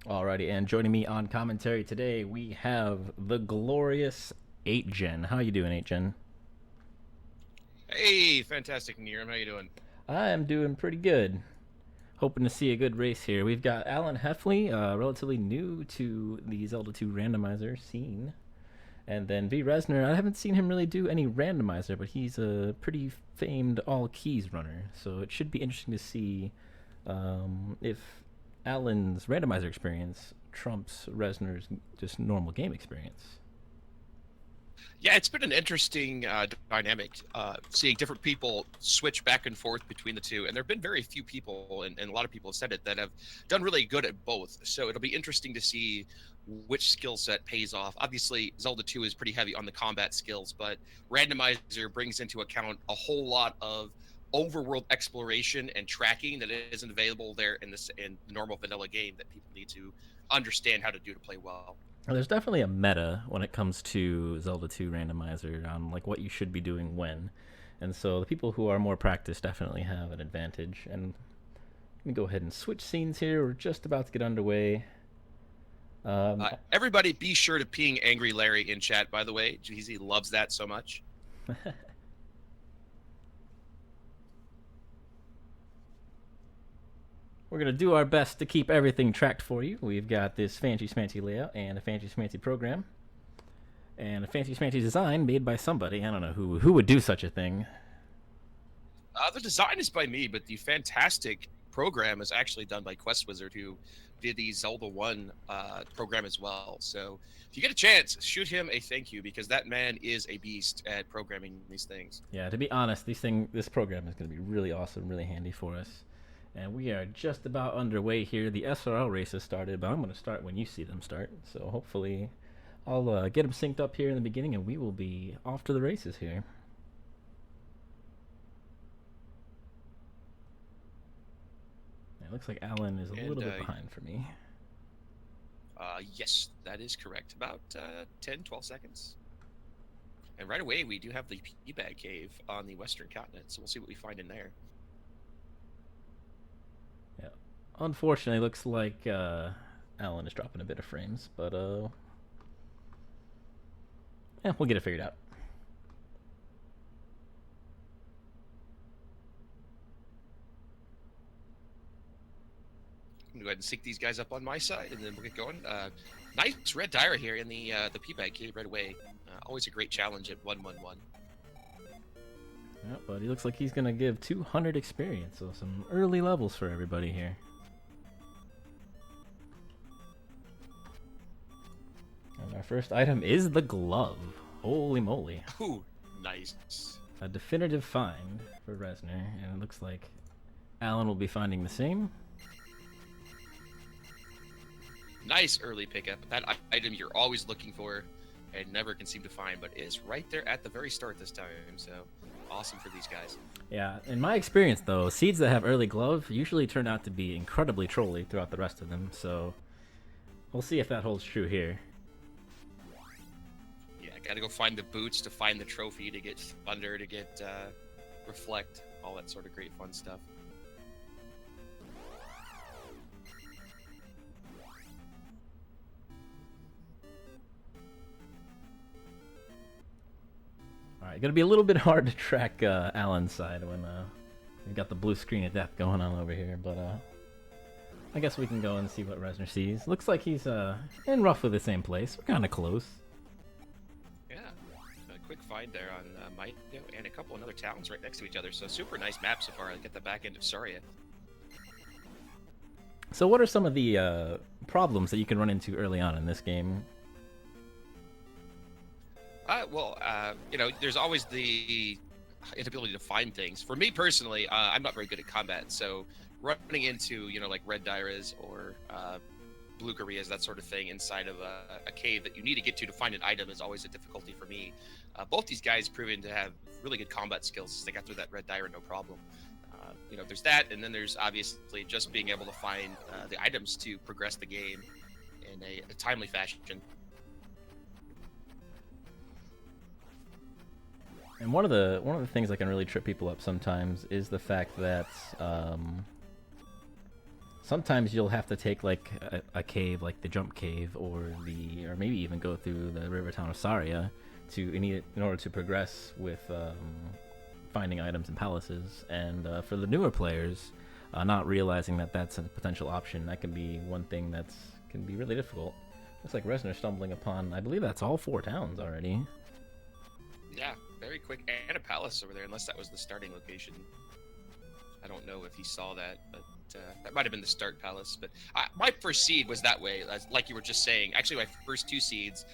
Alrighty, and joining me on commentary today, we have the glorious 8gen. How you doing, 8gen? Hey, fantastic, Neeram. How you doing? I am doing pretty good. Hoping to see a good race here. We've got TheAlanHeffley, relatively new to the Zelda 2 randomizer scene. And then VReznor, I haven't seen him really do any randomizer, but he's a pretty famed all keys runner. So it should be interesting to see if Alan's randomizer experience trumps Reznor's just normal game experience. Yeah, it's been an interesting dynamic seeing different people switch back and forth between the two. And there have been very few people, and a lot of people have said it, that have done really good at both. So it'll be interesting to see which skill set pays off. Obviously, Zelda 2 is pretty heavy on the combat skills, but Randomizer brings into account a whole lot of overworld exploration and tracking that isn't available there in the normal vanilla game that people need to understand how to do to play well. There's definitely a meta when it comes to Zelda 2 randomizer on like what you should be doing when. And so the people who are more practiced definitely have an advantage. And let me go ahead and switch scenes here. We're just about to get underway. Everybody be sure to ping Angry Larry in chat, by the way. He loves that so much. We're going to do our best to keep everything tracked for you. We've got this fancy smancy layout and a fancy smancy program. And a fancy smancy design made by somebody. I don't know who would do such a thing. The design is by me, but the fantastic program is actually done by Quest Wizard, who did the Zelda 1 program as well. So if you get a chance, shoot him a thank you, because that man is a beast at programming these things. Yeah, to be honest, this program is going to be really awesome, really handy for us. And we are just about underway here. The SRL race has started, but I'm going to start when you see them start. So hopefully I'll get them synced up here in the beginning, and we will be off to the races here. It looks like Alan is a little bit behind for me. Yes, that is correct. About 10, 12 seconds. And right away, we do have the P-Bag Cave on the Western continent, so we'll see what we find in there. Yeah. Unfortunately, looks like Alan is dropping a bit of frames, but yeah, we'll get it figured out. I'm gonna go ahead and sync these guys up on my side, and then we'll get going. Nice red Dyra here in the P-Bag Cave right away. Always a great challenge at 1-1-1. Yeah, but he looks like he's gonna give 200 experience, so some early levels for everybody here. And our first item is the glove. Holy moly. Ooh, nice. A definitive find for Reznor, and it looks like Alan will be finding the same. Nice early pickup. That item you're always looking for and never can seem to find, but is right there at the very start this time. So awesome for these guys. Yeah, in my experience though, seeds that have early glove usually turn out to be incredibly trolly throughout the rest of them, so we'll see if that holds true here. Yeah, gotta go find the boots to find the trophy, to get thunder, to get reflect, all that sort of great fun stuff. Alright, gonna be a little bit hard to track Alan's side when we've got the blue screen of death going on over here, but I guess we can go and see what Reznor sees. Looks like he's in roughly the same place. We're kind of close. Yeah, a quick find there on Might, and a couple of other towns right next to each other, so super nice map so far. I get the back end of Saria. So what are some of the problems that you can run into early on in this game? There's always the inability to find things. For me personally, I'm not very good at combat, so running into, like red Dyras or blue Koreas, that sort of thing, inside of a cave that you need to get to find an item is always a difficulty for me. Both these guys proven to have really good combat skills. They got through that red Dyra no problem. There's that, and then there's obviously just being able to find the items to progress the game in a timely fashion. And one of the things that can really trip people up sometimes is the fact that sometimes you'll have to take like a cave, like the jump cave, or maybe even go through the river town of Saria in order to progress with finding items in palaces. And for the newer players, not realizing that that's a potential option, that can be one thing that's can be really difficult. Looks like VReznor stumbling upon, I believe that's all 4 towns already. Yeah, very quick, and a palace over there, unless that was the starting location. I don't know if he saw that, but that might have been the start palace. But my first seed was that way, like you were just saying. Actually, my first 2 seeds,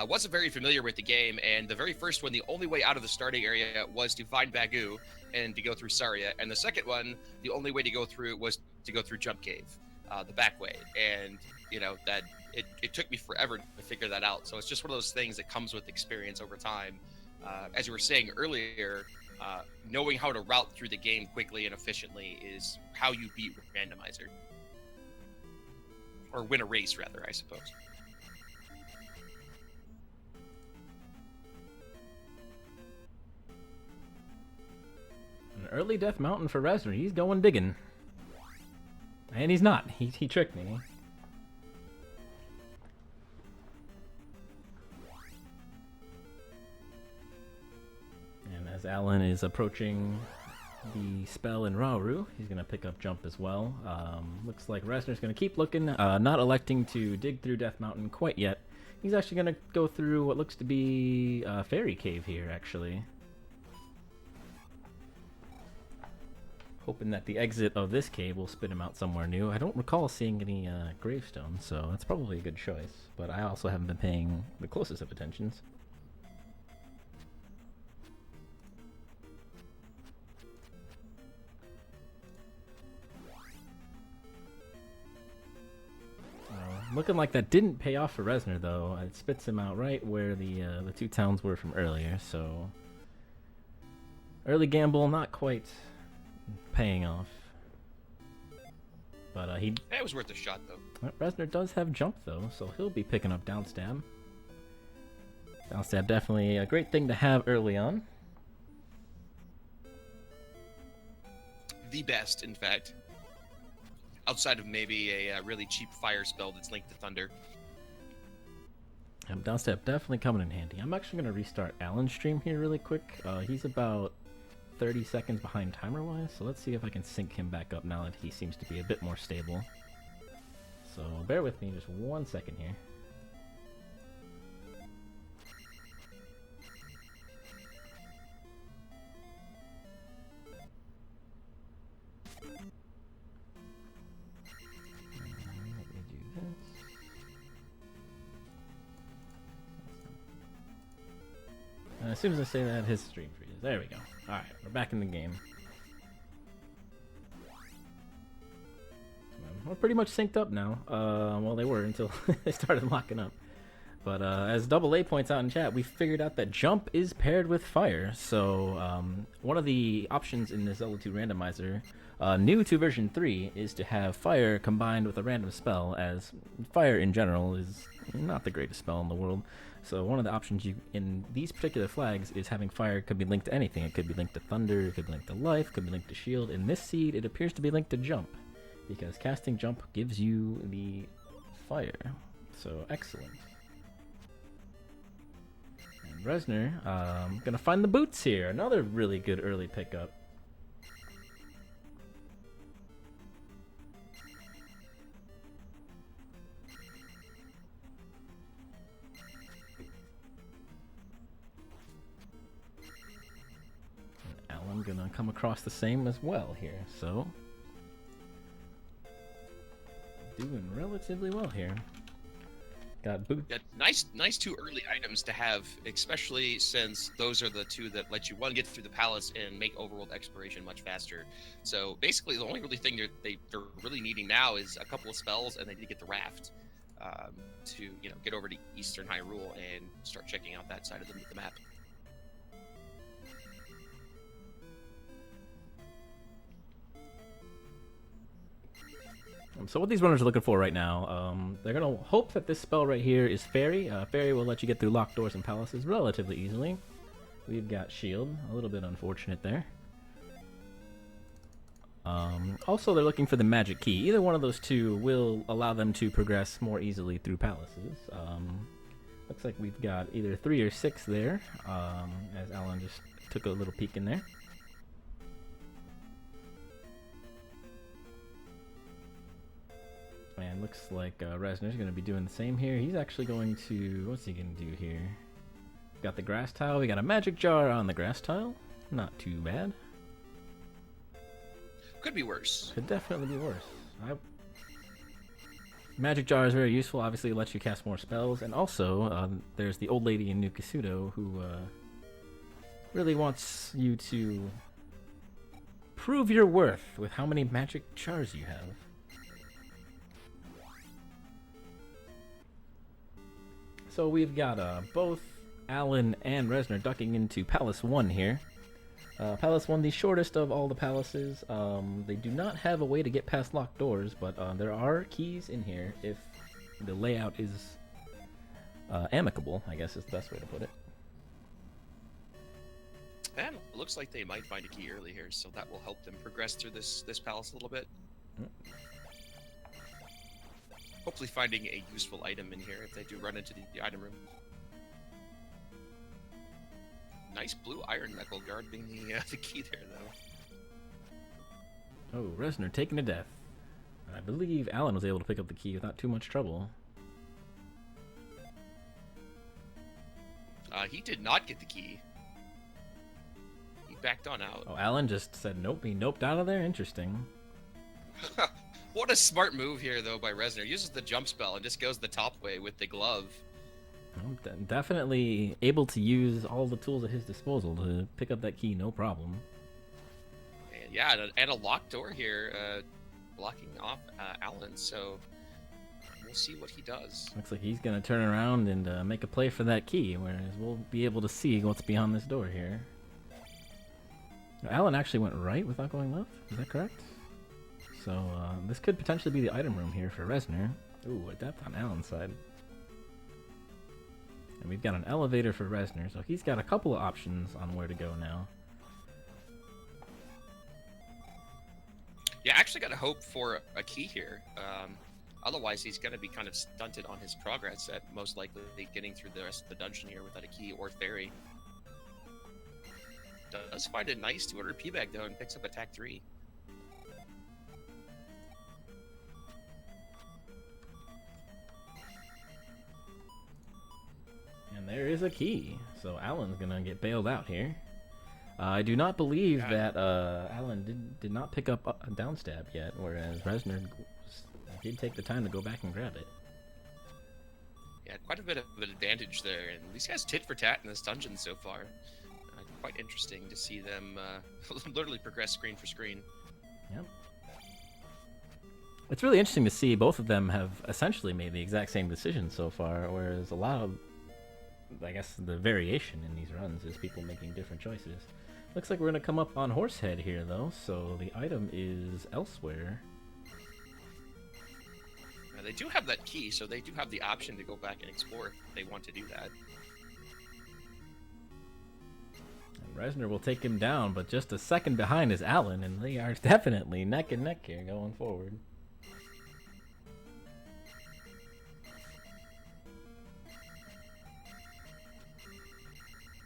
wasn't very familiar with the game, and the very first one, the only way out of the starting area was to find Bagu and to go through Saria. And the second one, the only way to go through was to go through Jump Cave, the back way. And, you know, that it took me forever to figure that out. So it's just one of those things that comes with experience over time. As you were saying earlier, knowing how to route through the game quickly and efficiently is how you beat Randomizer. Or win a race, rather, I suppose. An early death mountain for VReznor. He's going digging. And he's not. He tricked me. And as Alan is approaching the spell in Rauru, he's going to pick up jump as well. Looks like VReznor's going to keep looking, not electing to dig through Death Mountain quite yet. He's actually going to go through what looks to be a fairy cave here, actually. Hoping that the exit of this cave will spit him out somewhere new. I don't recall seeing any gravestones, so that's probably a good choice. But I also haven't been paying the closest of attentions. Looking like that didn't pay off for VReznor, though. It spits him out right where the 2 towns were from earlier, so... Early gamble, not quite paying off. But it was worth a shot, though. VReznor does have jump, though, so he'll be picking up downstab. Downstab definitely a great thing to have early on. The best, in fact. Outside of maybe a really cheap fire spell that's linked to thunder. Downstab definitely coming in handy. I'm actually going to restart Alan's stream here really quick. He's about 30 seconds behind timer-wise, so let's see if I can sync him back up now that he seems to be a bit more stable. So bear with me just 1 second here. As soon as I say that, his stream freezes. There we go. Alright, we're back in the game. We're pretty much synced up now. Well, they were until they started locking up. But as Double A points out in chat, we figured out that jump is paired with fire. So one of the options in this Zelda 2 randomizer, new to version 3, is to have fire combined with a random spell, as fire in general is not the greatest spell in the world. So one of the options in these particular flags is having fire could be linked to anything. It could be linked to thunder, it could be linked to life, could be linked to shield. In this seed, it appears to be linked to jump, because casting jump gives you the fire. So excellent. And VReznor, gonna find the boots here. Another really good early pickup. I'm gonna come across the same as well here, so doing relatively well here. Got boot. Yeah, nice 2 early items to have, especially since those are the 2 that let you get through the palace and make overworld exploration much faster. So basically, the only really thing they're really needing now is a couple of spells, and they need to get the raft to get over to Eastern Hyrule and start checking out that side of the map. So what these runners are looking for right now, they're going to hope that this spell right here is Fairy. Fairy will let you get through locked doors and palaces relatively easily. We've got Shield, a little bit unfortunate there. Also, they're looking for the magic key. Either one of those two will allow them to progress more easily through palaces. Looks like we've got either 3 or 6 there, as Alan just took a little peek in there. And looks like Reznor's going to be doing the same here. He's actually going to... What's he going to do here? Got the grass tile. We got a magic jar on the grass tile. Not too bad. Could be worse. Could definitely be worse. Magic jar is very useful. Obviously, it lets you cast more spells. And also, there's the old lady in New Kasuto who really wants you to prove your worth with how many magic jars you have. So we've got both Alan and Reznor ducking into Palace 1 here. Palace 1, the shortest of all the palaces. They do not have a way to get past locked doors, but there are keys in here if the layout is amicable, I guess is the best way to put it. And it looks like they might find a key early here, so that will help them progress through this palace a little bit. Hopefully finding a useful item in here if they do run into the item room. Nice blue iron knuckle guarding the key there, though. Oh, Reznor taken to death. I believe Alan was able to pick up the key without too much trouble. He did not get the key. He backed on out. Oh, Alan just said nope. He noped out of there? Interesting. What a smart move here, though, by Reznor. Uses the jump spell and just goes the top way with the glove. Definitely able to use all the tools at his disposal to pick up that key, no problem. And yeah, and a locked door here, blocking off Alan, so we'll see what he does. Looks like he's going to turn around and make a play for that key, whereas we'll be able to see what's beyond this door here. Alan actually went right without going left, is that correct? So this could potentially be the item room here for Reznor. Ooh, a depth on Alan's side. And we've got an elevator for Reznor, so he's got a couple of options on where to go now. Yeah, actually got to hope for a key here. Otherwise, he's going to be kind of stunted on his progress at most likely getting through the rest of the dungeon here without a key or fairy. Does find a nice 200 P bag, though, and picks up attack 3. And there is a key, so Alan's gonna get bailed out here. I do not believe that Alan did not pick up a downstab yet, whereas Reznor did take the time to go back and grab it. Yeah, quite a bit of an advantage there, and these guys tit for tat in this dungeon so far. Quite interesting to see them literally progress screen for screen. Yep. It's really interesting to see both of them have essentially made the exact same decision so far, whereas a lot of, I guess, the variation in these runs is people making different choices. Looks like we're going to come up on Horsehead here, though, so the item is elsewhere. They do have that key, so they do have the option to go back and explore if they want to do that. Reznor will take him down, but just a second behind is Alan, and they are definitely neck and neck here going forward.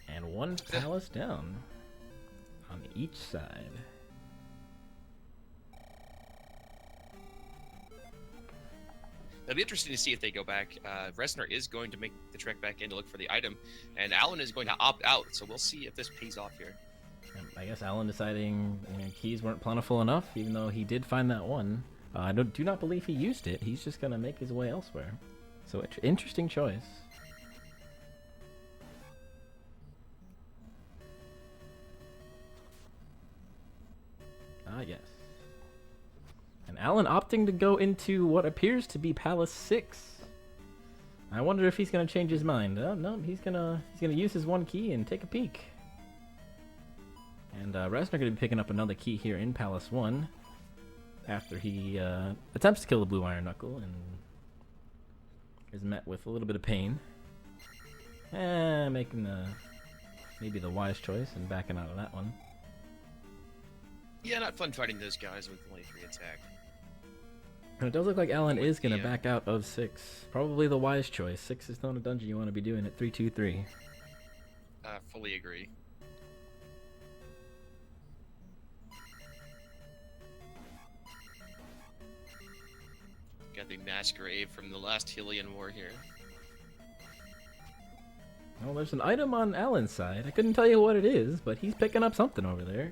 And one palace down on each side. It'll be interesting to see if they go back. Reznor is going to make the trek back in to look for the item, and Alan is going to opt out, so we'll see if this pays off here. I guess Alan deciding keys weren't plentiful enough, even though he did find that one. I do not believe he used it. He's just going to make his way elsewhere. So, interesting choice. Ah, yes. And Alan opting to go into what appears to be Palace 6. I wonder if he's going to change his mind. Oh, no, he's gonna use his one key and take a peek. And Reznor going to be picking up another key here in Palace 1 after he attempts to kill the Blue Iron Knuckle and is met with a little bit of pain. Making maybe the wise choice and backing out of that one. Yeah, not fun fighting those guys with only 3 attack. And it does look like Alan With is going to the, back out of 6. Probably the wise choice. 6 is not a dungeon you want to be doing at 3-2-3. Fully agree. Got the mass grave from the last Hylian war here. Well, there's an item on Alan's side. I couldn't tell you what it is, but he's picking up something over there.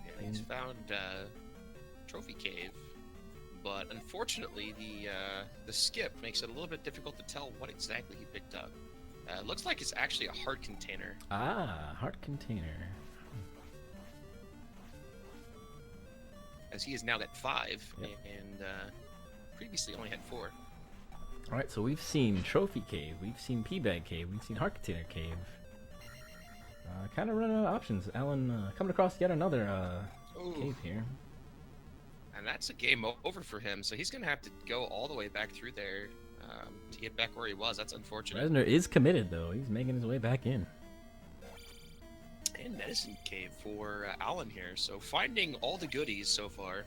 Yeah, he's found Trophy Cave, but unfortunately the skip makes it a little bit difficult to tell what exactly he picked up. Looks like it's actually a heart container. Ah, heart container. As he is now at 5, Yep. and previously only had 4. Alright, so we've seen Trophy Cave, we've seen P-Bag Cave, we've seen Heart Container Cave. Kind of running out of options. Alan coming across yet another cave here. And that's a game over for him, so he's going to have to go all the way back through there to get back where he was. That's unfortunate. VReznor is committed, though. He's making his way back in. And Medicine Cave for Alan here, so finding all the goodies so far.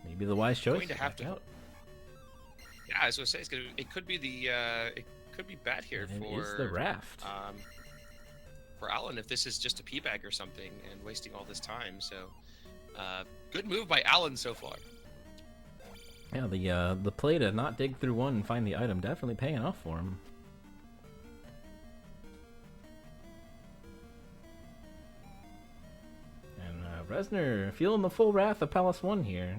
Maybe the wise choice. Going to have back to. out. Yeah, I was going to say it could be it could be bad here And for it is the raft. For Alan if this is just a P-bag or something and wasting all this time. So good move by Alan so far. Yeah, the play to not dig through one and find the item definitely paying off for him. And VReznor feeling the full wrath of Palace 1 here.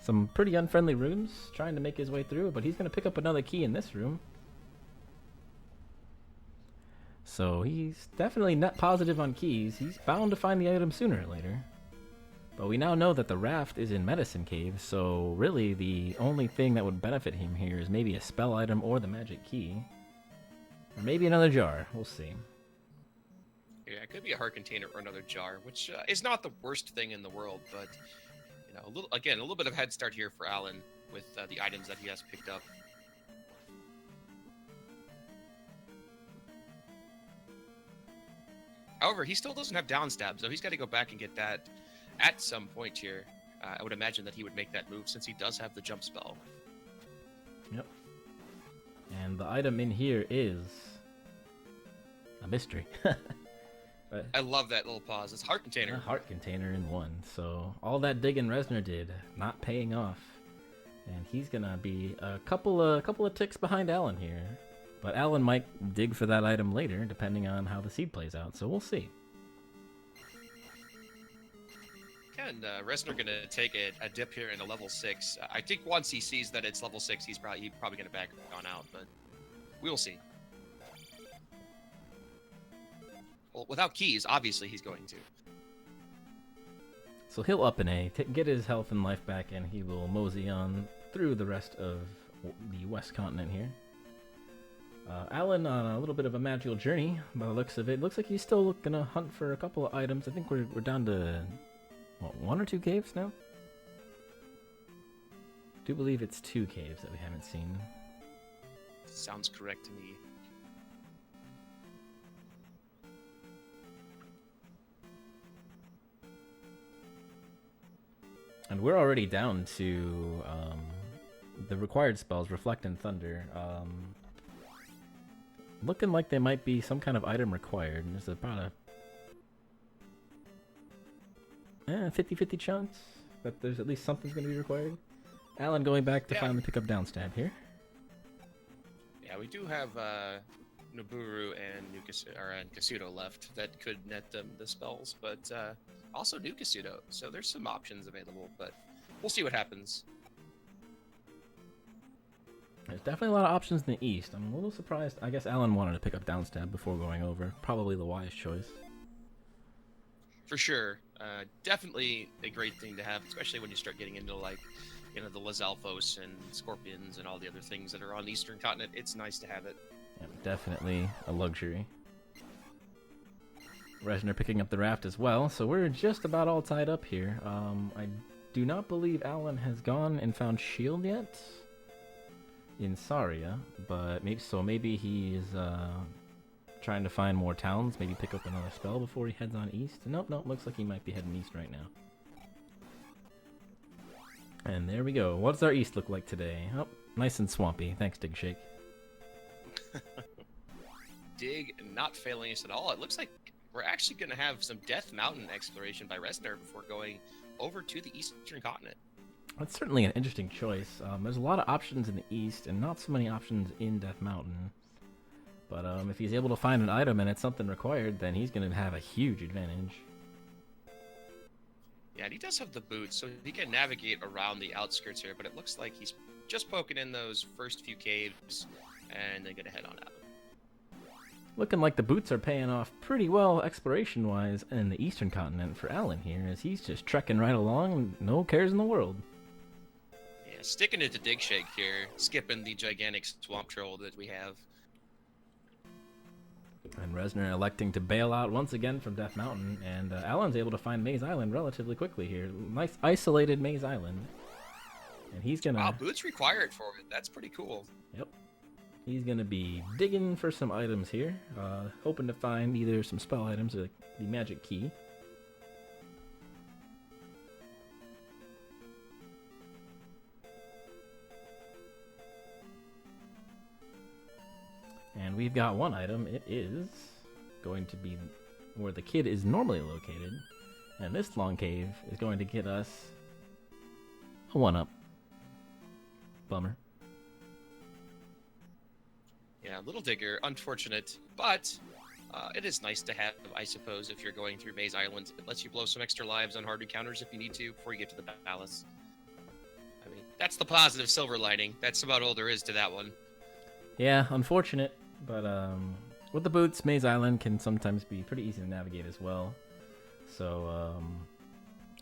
Some pretty unfriendly rooms, trying to make his way through, but he's going to pick up another key in this room. So he's definitely net positive on keys. He's bound to find the item sooner or later. But we now know that the raft is in Medicine Cave, so really the only thing that would benefit him here is maybe a spell item or the magic key. Or maybe another jar. We'll see. Yeah, it could be a heart container or another jar, which is not the worst thing in the world, but you know, a little bit of head start here for Alan with the items that he has picked up. However, he still doesn't have downstab, so he's got to go back and get that at some point here. I would imagine that he would make that move since he does have the jump spell. Yep. And the item in here is a mystery. But I love that little pause. It's heart container. a heart container in one. So all that digging VReznor did, not paying off. And he's gonna be a couple of ticks behind Alan here. But Alan might dig for that item later, depending on how the seed plays out. So we'll see. And VReznor gonna take a dip here in a level 6. I think once he sees that it's level 6, he's probably gonna back on out, but we'll see. Well, without keys, obviously he's going to. So he'll up an A, get his health and life back, and he will mosey on through the rest of the West Continent here. Alan on a little bit of a magical journey, by the looks of it. Looks like he's still gonna hunt for a couple of items. I think we're down to, what, 1 or 2 caves now? I do believe it's 2 caves that we haven't seen. Sounds correct to me. And we're already down to the required spells, Reflect and Thunder. Looking like there might be some kind of item required. There's about a 50-50 chance that there's at least something's going to be required. Alan going back to finally pick up downstab here. Yeah, we do have Naburu and Kasuto left that could net them the spells, but also New Kasuto, so there's some options available, but we'll see what happens. There's definitely a lot of options in the east. I'm a little surprised. I guess Alan wanted to pick up downstab before going over. Probably the wise choice. For sure. Definitely a great thing to have, especially when you start getting into, like, you know, the Lizalfos and Scorpions and all the other things that are on the Eastern Continent. It's nice to have it. Yeah, definitely a luxury. VReznor picking up the raft as well, so we're just about all tied up here. I do not believe Alan has gone and found shield yet in Saria, but maybe he is trying to find more towns, maybe pick up another spell before he heads on east. Nope, looks like he might be heading east right now. And there we go. What's our east look like today? Oh, nice and swampy. Thanks, Dig Shake. Dig not failing us at all. It looks like we're actually going to have some Death Mountain exploration by ReznR before going over to the eastern continent. That's certainly an interesting choice. There's a lot of options in the east and not so many options in Death Mountain. But if he's able to find an item and it's something required, then he's going to have a huge advantage. Yeah, and he does have the boots, so he can navigate around the outskirts here, but it looks like he's just poking in those first few caves and then going to head on out. Looking like the boots are paying off pretty well exploration-wise in the eastern continent for Alan here, as he's just trekking right along, no cares in the world. Yeah, sticking it to Dig Shake here, skipping the gigantic swamp troll that we have. And ReznR electing to bail out once again from Death Mountain, and Alan's able to find Maze Island relatively quickly here. Nice isolated Maze Island. And he's gonna... Wow, boots required for it. That's pretty cool. Yep. He's gonna be digging for some items here, hoping to find either some spell items or the magic key. And we've got one item. It is going to be where the kid is normally located. And this long cave is going to get us a 1-up. Bummer. Yeah, Little Digger, unfortunate, but it is nice to have, I suppose, if you're going through Maze Island. It lets you blow some extra lives on hard encounters if you need to before you get to the palace. I mean, that's the positive silver lining. That's about all there is to that one. Yeah, unfortunate, but with the boots, Maze Island can sometimes be pretty easy to navigate as well. So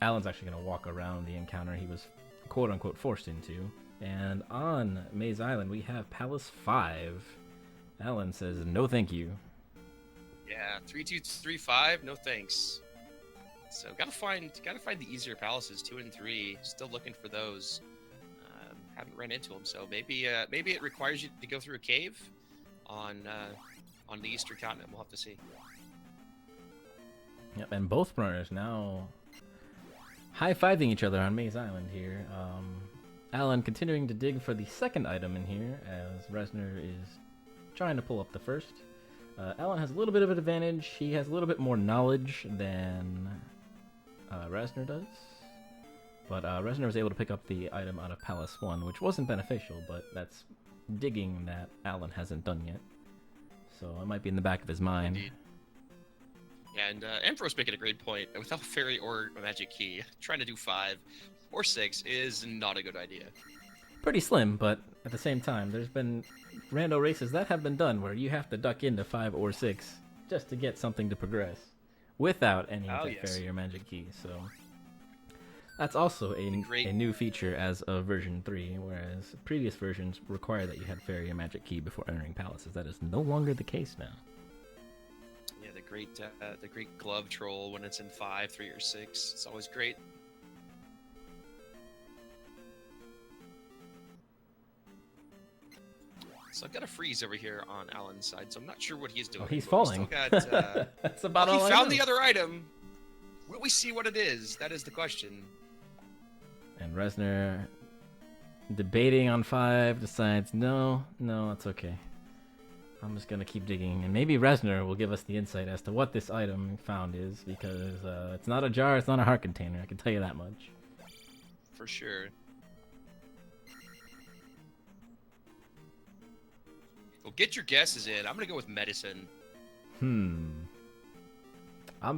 Alan's actually going to walk around the encounter he was quote-unquote forced into. And on Maze Island, we have Palace 5. Alan says, no thank you. Yeah, 3, 2, 3, 5, no thanks. So gotta find the easier palaces, 2 and 3. Still looking for those. Haven't ran into them, so maybe it requires you to go through a cave on the eastern continent. We'll have to see. Yep, and both runners now high-fiving each other on Maze Island here. Alan continuing to dig for the second item in here as ReznR is trying to pull up the first. Alan has a little bit of an advantage. He has a little bit more knowledge than ReznR does. But ReznR was able to pick up the item out of Palace 1, which wasn't beneficial, but that's digging that Alan hasn't done yet. So it might be in the back of his mind. Indeed. Yeah, and Emperor's making a great point. Without Fairy or a Magic Key, trying to do 5 or 6 is not a good idea. Pretty slim, but at the same time, there's been rando races that have been done where you have to duck into 5 or 6 just to get something to progress without any Fairy or Magic Key, so... That's also a new feature as of version 3, whereas previous versions require that you had Fairy or Magic Key before entering palaces. That is no longer the case now. Yeah, the great glove troll when it's in 5, 3, or 6. It's always great. So I've got a freeze over here on Alan's side, so I'm not sure what he's doing. Oh, he's falling. That's about all I know. He found the other item. Will we see what it is? That is the question. And ReznR, debating on 5, decides, no, it's okay. I'm just going to keep digging. And maybe ReznR will give us the insight as to what this item found is, because it's not a jar, it's not a heart container, I can tell you that much. For sure. Well, get your guesses in. I'm going to go with medicine. I'm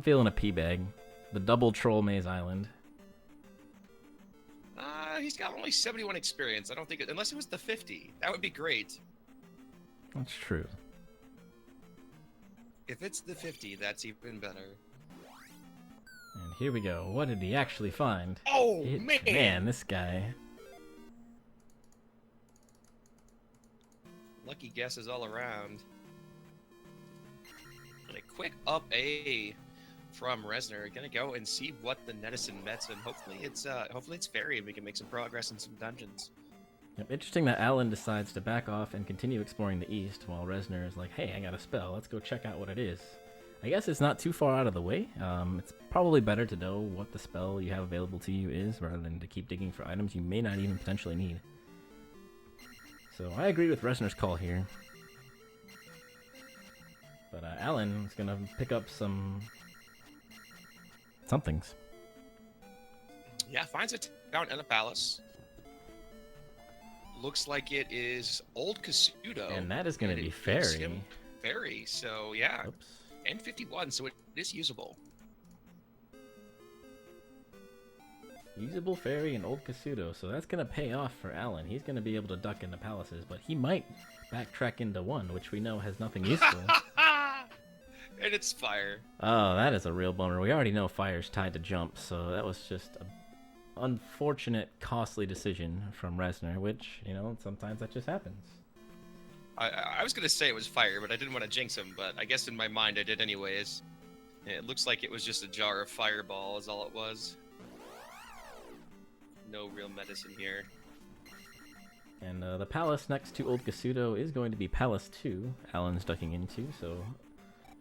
feeling a pea bag. The double troll Maze Island. He's got only 71 experience. I don't think unless it was the 50. That would be great. That's true. If it's the 50, that's even better. And here we go. What did he actually find? Oh, man! Man, this guy. Lucky guesses all around. And a quick up A from ReznR. Gonna go and see what the medicine mets, and hopefully it's Fairy and we can make some progress in some dungeons. Yep, interesting that Alan decides to back off and continue exploring the east, while Reznor is like, hey, I got a spell, let's go check out what it is. I guess it's not too far out of the way. It's probably better to know what the spell you have available to you is, rather than to keep digging for items you may not even potentially need. So I agree with Reznor's call here. But Alan is going to pick up somethings. Yeah, finds a town and a palace. Looks like it is Old Casuto. And that is going to be Fairy. Fairy, so yeah. Oops. And 51, so it is usable. Usable Fairy and Old Casuto, so that's going to pay off for Alan. He's going to be able to duck into palaces, but he might backtrack into one, which we know has nothing useful. And it's fire. Oh, that is a real bummer. We already know fire's tied to jump, so that was just an unfortunate, costly decision from Reznor, which, you know, sometimes that just happens. I was going to say it was fire, but I didn't want to jinx him, but I guess in my mind I did anyways. It looks like it was just a jar of fireball is all it was. No real medicine here. And the palace next to Old Casuto is going to be Palace 2, Alan's ducking into, so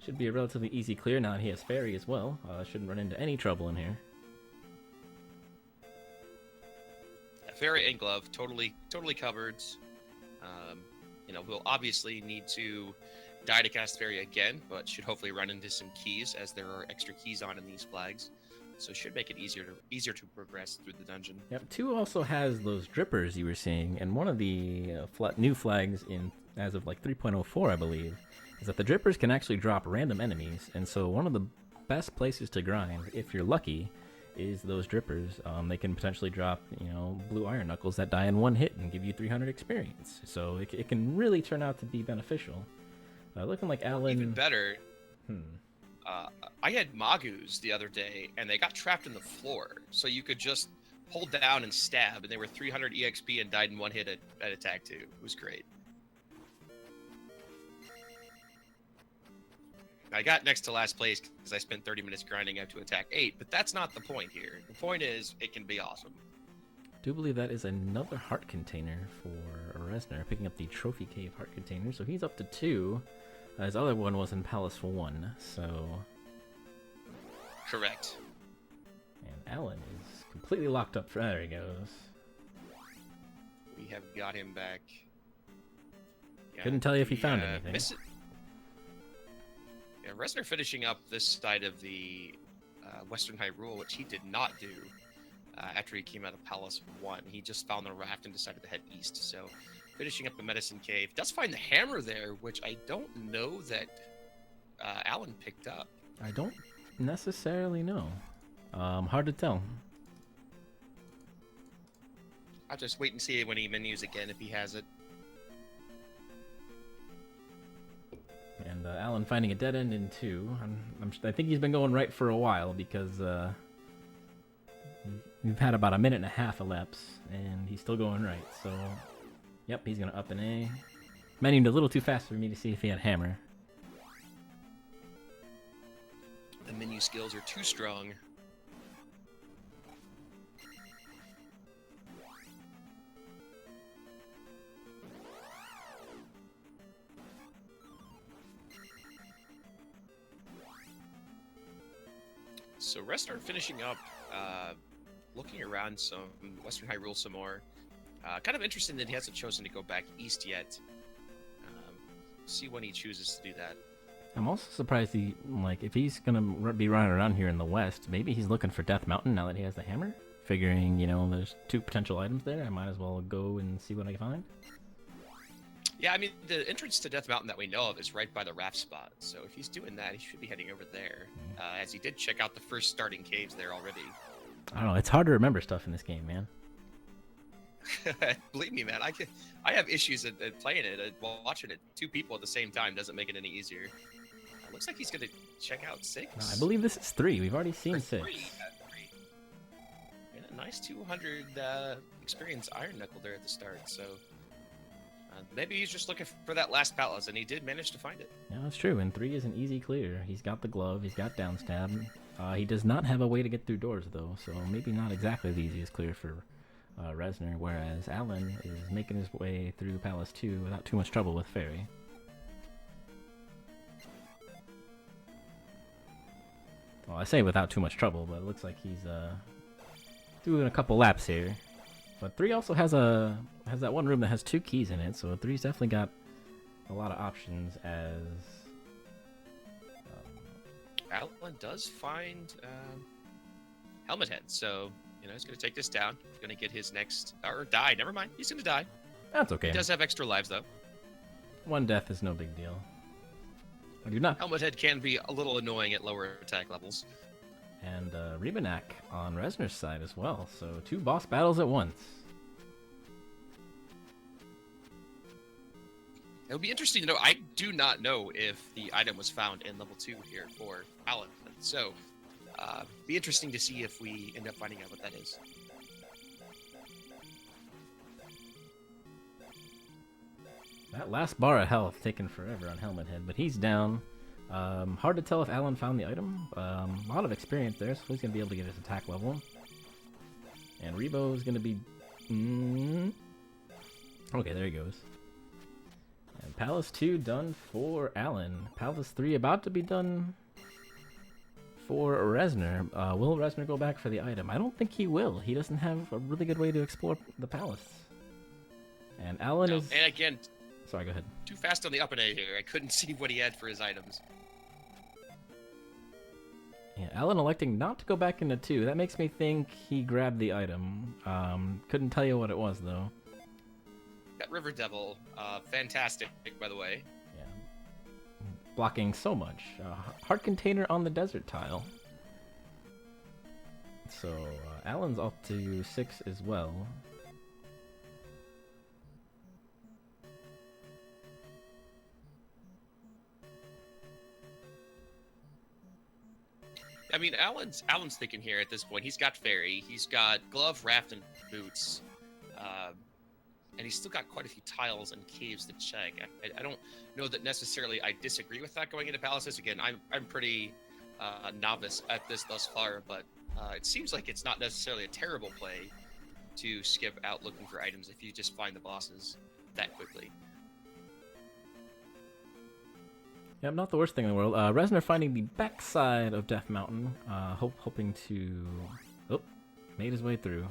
should be a relatively easy clear now that he has Fairy as well. Shouldn't run into any trouble in here. Fairy and glove, totally covered. You know, we'll obviously need to die to cast Fairy again, but should hopefully run into some keys, as there are extra keys on in these flags. So should make it easier to progress through the dungeon. Yep, 2 also has those drippers you were seeing, and one of the new flags in as of like 3.04, I believe, is that the drippers can actually drop random enemies, and so one of the best places to grind, if you're lucky, is those drippers. They can potentially drop, you know, blue iron knuckles that die in one hit and give you 300 experience. So it can really turn out to be beneficial. Looking like Alan... Even better, I had Magus the other day, and they got trapped in the floor. So you could just hold down and stab, and they were 300 EXP and died in one hit at attack 2. It was great. I got next to last place because I spent 30 minutes grinding out to attack 8, but that's not the point here. The point is, it can be awesome. I do believe that is another heart container for Reznor, picking up the Trophy Cave heart container, so he's up to 2. His other one was in Palace 1, so... Correct. And Alan is completely locked up. There he goes. We have got him back. Yeah, couldn't tell you if he found anything. Yeah, Reznor finishing up this side of the Western Hyrule, which he did not do after he came out of Palace 1. He just found the raft and decided to head east. So, finishing up the Medicine Cave. Does find the hammer there, which I don't know that Alan picked up. I don't necessarily know. Hard to tell. I'll just wait and see when he menus again if he has it. And Alan finding a dead end in 2. I think he's been going right for a while because we've had about a minute and a half elapse, and he's still going right. So, yep, he's going to up an A. Menued a little too fast for me to see if he had hammer. The menu skills are too strong. So Reznor finishing up, looking around some Western Hyrule some more. Kind of interesting that he hasn't chosen to go back east yet. See when he chooses to do that. I'm also surprised if he's gonna be running around here in the west, maybe he's looking for Death Mountain now that he has the hammer. Figuring, you know, there's 2 potential items there, I might as well go and see what I can find. Yeah, I mean, the entrance to Death Mountain that we know of is right by the raft spot. So if he's doing that, he should be heading over there. As he did check out the first starting caves there already. I don't know, it's hard to remember stuff in this game, man. Believe me, man, I have issues at playing it. Watching it 2 people at the same time doesn't make it any easier. Looks like he's going to check out 6. I believe this is 3. We've already seen 6. 3. And a nice 200 experience Iron Knuckle there at the start, so... maybe he's just looking for that last palace, and he did manage to find it. Yeah, that's true, and 3 is an easy clear. He's got the glove, he's got downstab. He does not have a way to get through doors, though, so maybe not exactly the easiest clear for Reznor, whereas Alan is making his way through Palace 2 without too much trouble with Fairy. Well, I say without too much trouble, but it looks like he's doing a couple laps here. But 3 also has that one room that has 2 keys in it, so 3's definitely got a lot of options as... Alan does find Helmet Head, so he's going to take this down. He's going to get his next or die. Never mind, he's going to die. That's okay. He does have extra lives though. 1 death is no big deal. I do not. Helmet Head can be a little annoying at lower attack levels. And Rebanak on Reznor's side as well, so 2 boss battles at once. It would be interesting to know. I do not know if the item was found in level 2 here for Alan, so be interesting to see if we end up finding out what that is. That last bar of health taken forever on Helmet Head, but he's down. Hard to tell if Alan found the item. A lot of experience there, so he's going to be able to get his attack level. And Rebo is going to be... Okay, there he goes. And Palace 2 done for Alan. Palace 3 about to be done for Reznor. Will Reznor go back for the item? I don't think he will. He doesn't have a really good way to explore the palace. And Alan is... And again... Sorry, go ahead. Too fast on the up and A here. I couldn't see what he had for his items. Yeah, Alan electing not to go back into 2. That makes me think he grabbed the item. Couldn't tell you what it was, though. That River Devil, fantastic, by the way. Yeah. Blocking so much. Heart container on the desert tile. So, Alan's up to 6 as well. I mean, Alan's thinking here at this point. He's got Fairy, he's got Glove, Raft, and Boots, and he's still got quite a few tiles and caves to check. I don't know that necessarily I disagree with that going into Palaces. Again, I'm pretty novice at this thus far, but it seems like it's not necessarily a terrible play to skip out looking for items if you just find the bosses that quickly. Yep, not the worst thing in the world. Reznor finding the backside of Death Mountain, hoping to... Oh, made his way through.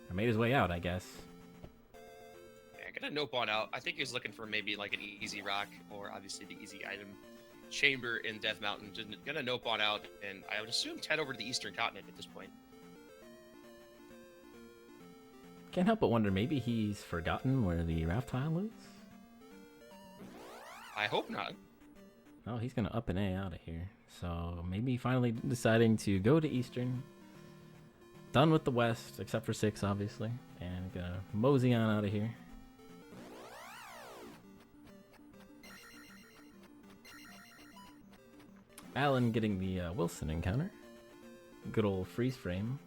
Or made his way out, I guess. Yeah, gonna nope on out. I think he was looking for maybe like an easy rock, or obviously the easy item chamber in Death Mountain. Just gonna nope on out, and I would assume head over to the Eastern Continent at this point. Can't help but wonder, maybe he's forgotten where the raft tile is? I hope not. Oh, he's gonna up an A out of here. So maybe finally deciding to go to Eastern. Done with the West, except for 6, obviously. And gonna mosey on out of here. Alan getting the Wilson encounter. Good old freeze frame.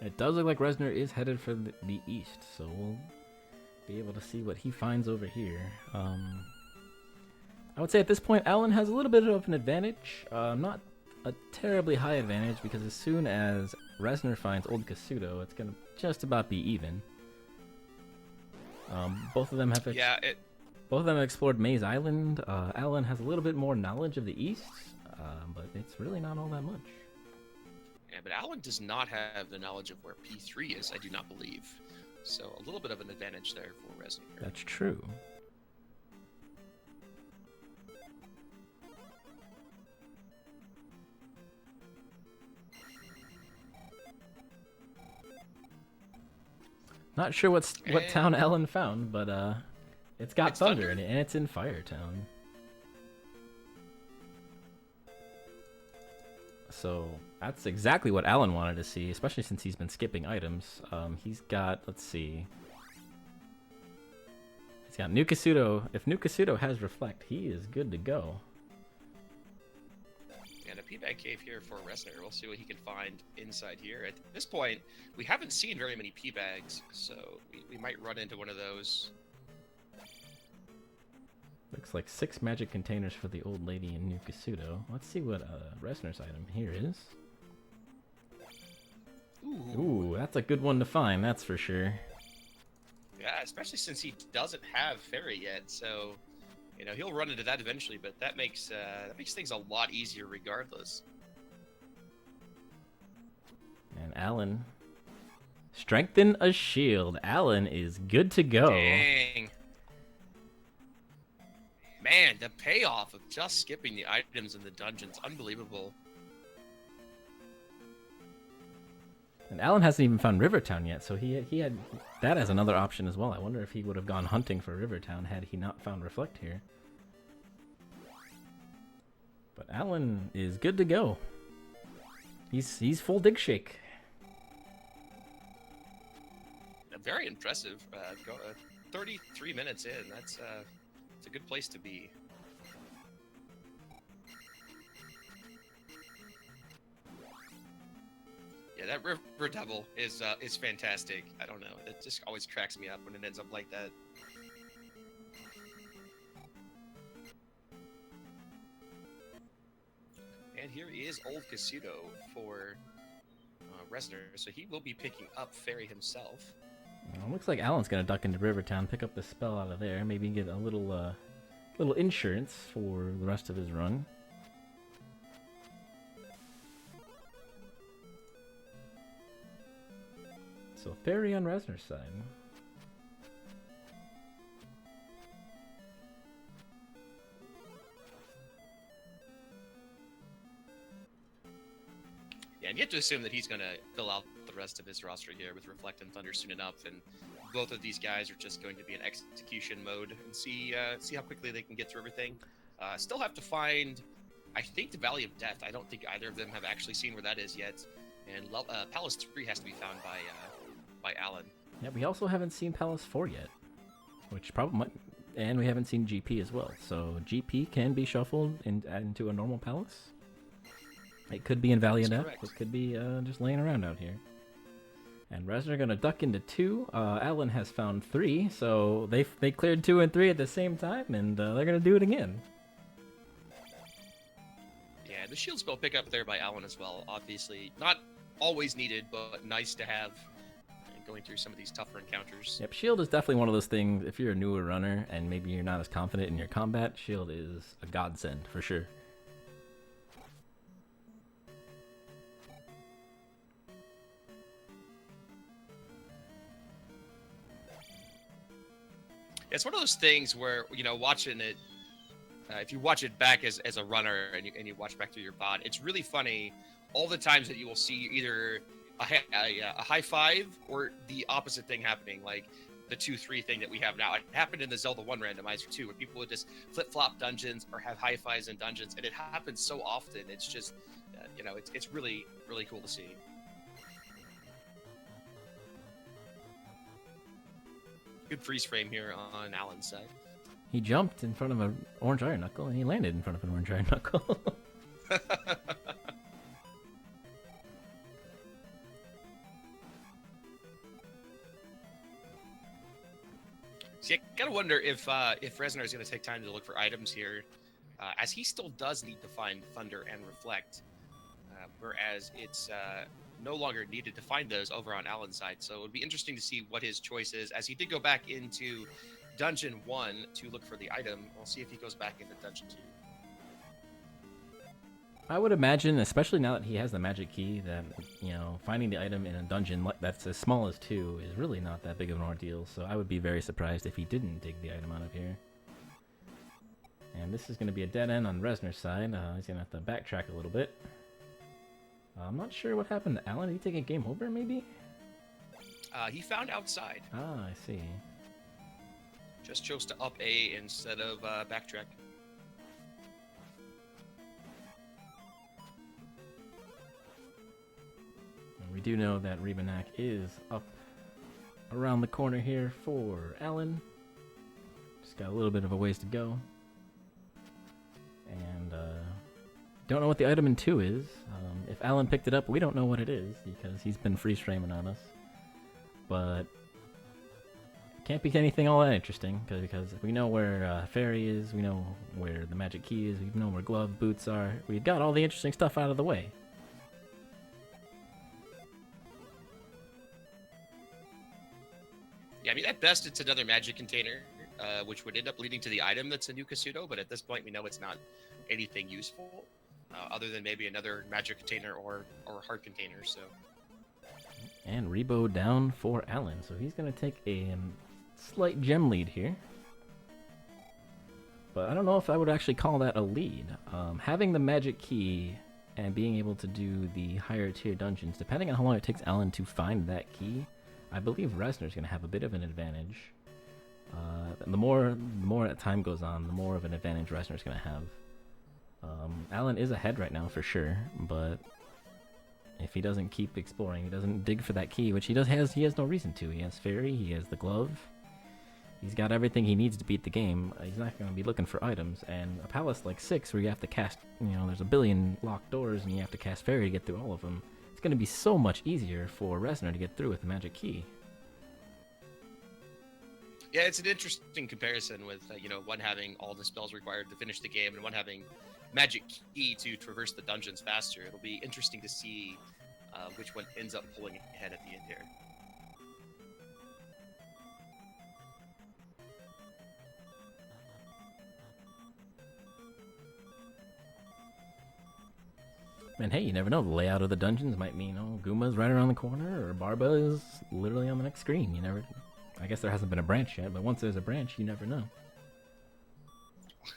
It does look like Reznor is headed for the east, so we'll be able to see what he finds over here. I would say at this point, Alan has a little bit of an advantage. Not a terribly high advantage, because as soon as Reznor finds Old Kasuto, it's going to just about be even. Both of them have explored Maze Island. Alan has a little bit more knowledge of the east, but it's really not all that much. Yeah, but Alan does not have the knowledge of where P3 is, I do not believe. So a little bit of an advantage there for Reznor. That's true. Not sure what town Alan found, but it's got thunder in it, and it's in Firetown. So that's exactly what Alan wanted to see, especially since he's been skipping items. He's got, let's see. He's got New Kasuto. If New Kasuto has Reflect, he is good to go. P-bag cave here for Reznor. We'll see what he can find inside here. At this point, we haven't seen very many P-bags, so we might run into one of those. Looks like 6 magic containers for the old lady in New Kasuto. Let's see what Reznor's item here is. Ooh, that's a good one to find, that's for sure. Yeah, especially since he doesn't have Fairy yet, so you know he'll run into that eventually. But that makes things a lot easier regardless. And Alan, strengthen a shield. Alan is good to go. Dang. Man, the payoff of just skipping the items in the dungeon's unbelievable. And Alan hasn't even found Rivertown yet, so he had that as another option as well. I wonder if he would have gone hunting for Rivertown had he not found Reflect here. But Alan is good to go. He's full dig shake. Very impressive. 33 minutes in. That's it's a good place to be. Yeah, that River Devil is fantastic. I don't know. It just always cracks me up when it ends up like that. And here is Old Kasuto for Reznor, so he will be picking up Fairy himself. Well, looks like Alan's gonna duck into Rivertown, pick up the spell out of there, maybe get a little insurance for the rest of his run. So Fairy on Reznor's side. Yeah, and you have to assume that he's going to fill out the rest of his roster here with Reflect and Thunder soon enough, and both of these guys are just going to be in execution mode and see how quickly they can get through everything. Still have to find, I think, the Valley of Death. I don't think either of them have actually seen where that is yet, and Palace 3 has to be found by Alan. Yeah, we also haven't seen Palace 4 yet, which probably might, and we haven't seen GP as well. So GP can be shuffled into a normal Palace. It could be in Valley of Death. It could be just laying around out here. And Reznor gonna duck into 2. Alan has found 3, so they cleared 2 and 3 at the same time, and they're gonna do it again. Yeah, the shield spell pickup there by Alan as well. Obviously, not always needed, but nice to have going through some of these tougher encounters. Yep, shield is definitely one of those things. If you're a newer runner and maybe you're not as confident in your combat, shield is a godsend for sure. It's one of those things where, you know, watching it, if you watch it back as a runner and you watch back through your bot, it's really funny all the times that you will see either a high five or the opposite thing happening, like the 2-3 thing that we have now. It happened in the Zelda 1 randomizer too, where people would just flip-flop dungeons or have high fives in dungeons, and it happens so often. It's just, you know, it's really, really cool to see. Good freeze frame here on Alan's side. He jumped in front of an orange iron knuckle, and he landed in front of an orange iron knuckle. See, I gotta wonder if Reznor is gonna take time to look for items here, as he still does need to find Thunder and Reflect, whereas it's no longer needed to find those over on Alan's side. So it would be interesting to see what his choice is, as he did go back into Dungeon 1 to look for the item. We'll see if he goes back into Dungeon 2. I would imagine, especially now that he has the magic key, that, you know, finding the item in a dungeon that's as small as 2 is really not that big of an ordeal. So I would be very surprised if he didn't dig the item out of here. And this is going to be a dead end on Reznor's side. He's going to have to backtrack a little bit. I'm not sure what happened to Alan. Did he take a game over, maybe? He found outside. Ah, I see. Just chose to up A instead of backtrack. We do know that Rebanak is up around the corner here for Alan. Just got a little bit of a ways to go. And Don't know what the item in 2 is. If Alan picked it up, we don't know what it is because he's been free streaming on us. But it can't be anything all that interesting because we know where Fairy is, we know where the magic key is, we know where glove boots are. We've got all the interesting stuff out of the way. Yeah, I mean, at best, it's another magic container, which would end up leading to the item that's a new Kasuto, but at this point, we know it's not anything useful, other than maybe another magic container or heart container, so... And Rebo down for Alan, so he's going to take a slight gem lead here. But I don't know if I would actually call that a lead. Having the magic key and being able to do the higher tier dungeons, depending on how long it takes Alan to find that key, I believe Reznor's going to have a bit of an advantage. The more that time goes on, the more of an advantage Reznor's going to have. Alan is ahead right now for sure, but if he doesn't keep exploring, he doesn't dig for that key, which he has no reason to. He has Fairy, he has the glove, he's got everything he needs to beat the game. He's not going to be looking for items, and a palace like 6 where you have to cast, there's a billion locked doors and you have to cast Fairy to get through all of them. It's going to be so much easier for Reznor to get through with the magic key. Yeah, it's an interesting comparison with, one having all the spells required to finish the game and one having magic key to traverse the dungeons faster. It'll be interesting to see which one ends up pulling ahead at the end here. And hey, you never know. The layout of the dungeons might mean, Guma's right around the corner, or Barba is literally on the next screen. I guess there hasn't been a branch yet, but once there's a branch, you never know.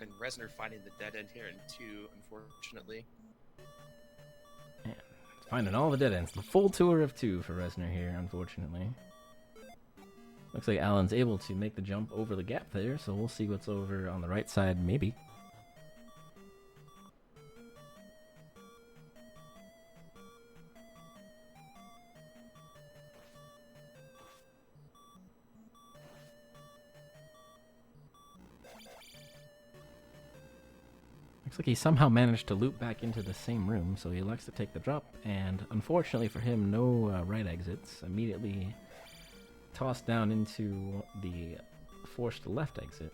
And Reznor finding the dead end here in 2, unfortunately. Man, finding all the dead ends. The full tour of 2 for Reznor here, unfortunately. Looks like Alan's able to make the jump over the gap there, so we'll see what's over on the right side, maybe. Looks like he somehow managed to loop back into the same room, so he elects to take the drop, and unfortunately for him, no right exits. Immediately tossed down into the forced left exit.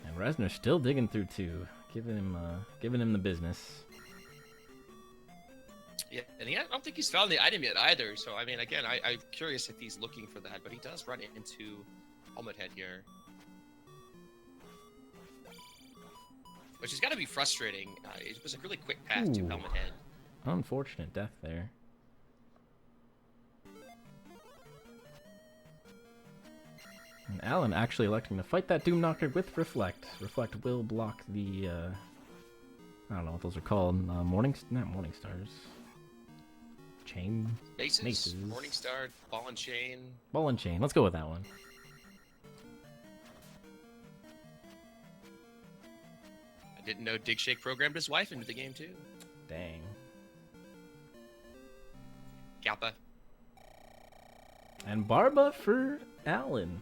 And Reznor's still digging through 2, giving him the business. Yeah, and I don't think he's found the item yet either, so I mean, again, I'm curious if he's looking for that, but he does run into Helmet Head here. Which has got to be frustrating. It was a really quick path to Helmet Head. Unfortunate death there. And Alan actually electing to fight that Doom Knocker with Reflect. Reflect will block the, I don't know what those are called. Not Morning Stars. Chain? Maces. Morning Star, Ball and Chain. Ball and Chain. Let's go with that one. Didn't know Dig Shake programmed his wife into the game too. Dang. Kappa. And Barba for Alan.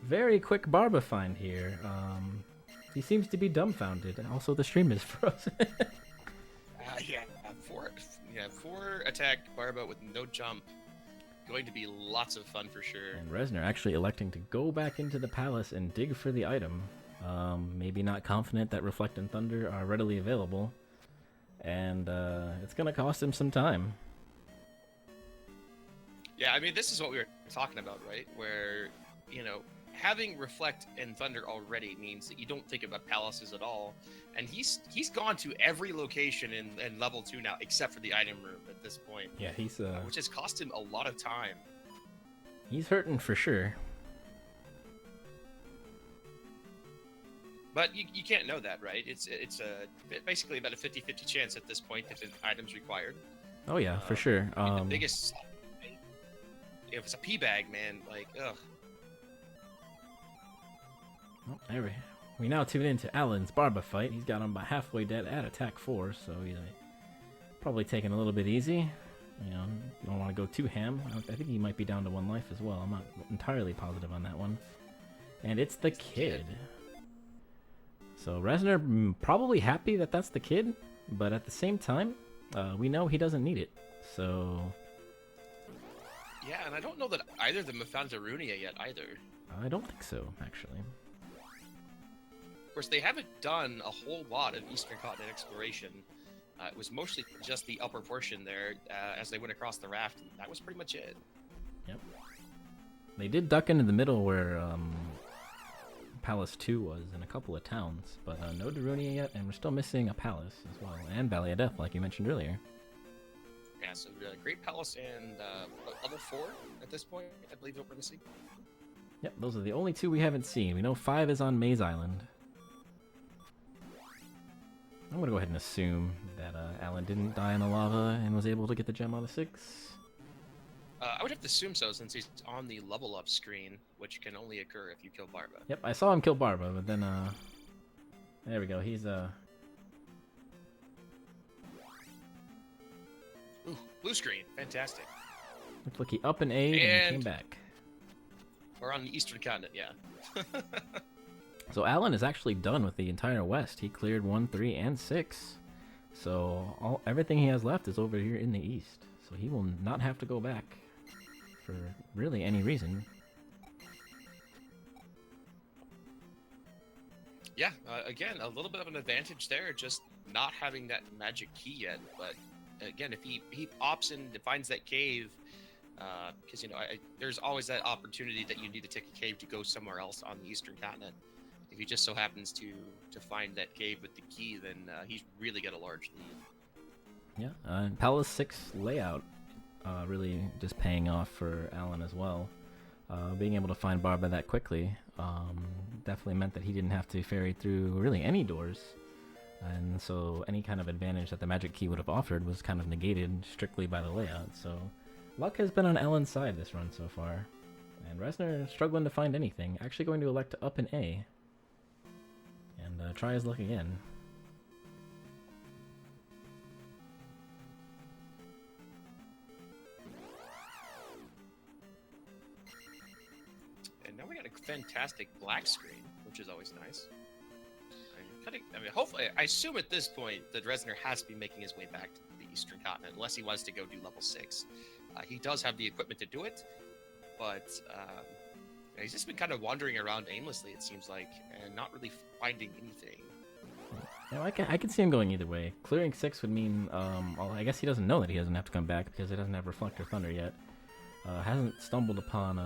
Very quick Barba find here. He seems to be dumbfounded, and also the stream is frozen. Four attack Barba with no jump. Going to be lots of fun for sure. And Reznor actually electing to go back into the palace and dig for the item. Maybe not confident that Reflect and Thunder are readily available, and it's gonna cost him some time. Yeah, I mean, this is what we were talking about, right? Where, having Reflect and Thunder already means that you don't think about palaces at all, and he's gone to every location in level 2 now, except for the item room at this point. Yeah, he's which has cost him a lot of time. He's hurting for sure. But you can't know that, right? It's basically about a 50-50 chance at this point if an item's required. Oh yeah, for sure. The biggest, if it's a pee bag, man, like ugh. Well, there we now tune into Alan's Barba fight. He's got him by halfway dead at attack 4, so he's probably taking a little bit easy. Don't want to go too ham. I think he might be down to 1 life as well. I'm not entirely positive on that one. And it's the kid. So VReznor probably happy that that's the kid, but at the same time, we know he doesn't need it. So Yeah, and I don't know that either of them have found Darunia yet either. I don't think so, actually. Of course, they haven't done a whole lot of Eastern Continent exploration. It was mostly just the upper portion there as they went across the raft, and that was pretty much it. Yep. They did duck into the middle where Palace 2 was in a couple of towns, but no Darunia yet, and we're still missing a palace as well, and Valley of Death, like you mentioned earlier. Yeah, so Great Palace and level 4 at this point, I believe what we're missing. Yep, those are the only two we haven't seen. We know 5 is on Maze Island. I'm gonna go ahead and assume that Alan didn't die in the lava and was able to get the gem out of 6. I would have to assume so, since he's on the level up screen, which can only occur if you kill Barba. Yep, I saw him kill Barba, but then, there we go, he's, Ooh, blue screen, fantastic. looked like he up and A and came back. We're on the Eastern Continent, yeah. So Alan is actually done with the entire west. He cleared 1, 3, and 6. So everything he has left is over here in the east. So he will not have to go back for really any reason. Yeah, again, a little bit of an advantage there, just not having that magic key yet. But again, if he opts in and finds that cave, because, you know, there's always that opportunity that you need to take a cave to go somewhere else on the Eastern Continent. If he just so happens to find that cave with the key, then he's really got a large lead. Yeah, and Palace 6 layout really just paying off for Alan as well. Being able to find Barba that quickly definitely meant that he didn't have to ferry through really any doors. And so any kind of advantage that the magic key would have offered was kind of negated strictly by the layout. So luck has been on Alan's side this run so far. And VReznor struggling to find anything, actually going to elect up an A. And try his luck again. And now we got a fantastic black screen, which is always nice. I mean, hopefully, I assume at this point that VReznor has to be making his way back to the Eastern Continent, unless he wants to go do level 6. He does have the equipment to do it, but he's just been kind of wandering around aimlessly, it seems like, and not really finding anything. No, I can see him going either way. Clearing 6 would mean, well, I guess he doesn't know that he doesn't have to come back because he doesn't have Reflector Thunder yet. Hasn't stumbled upon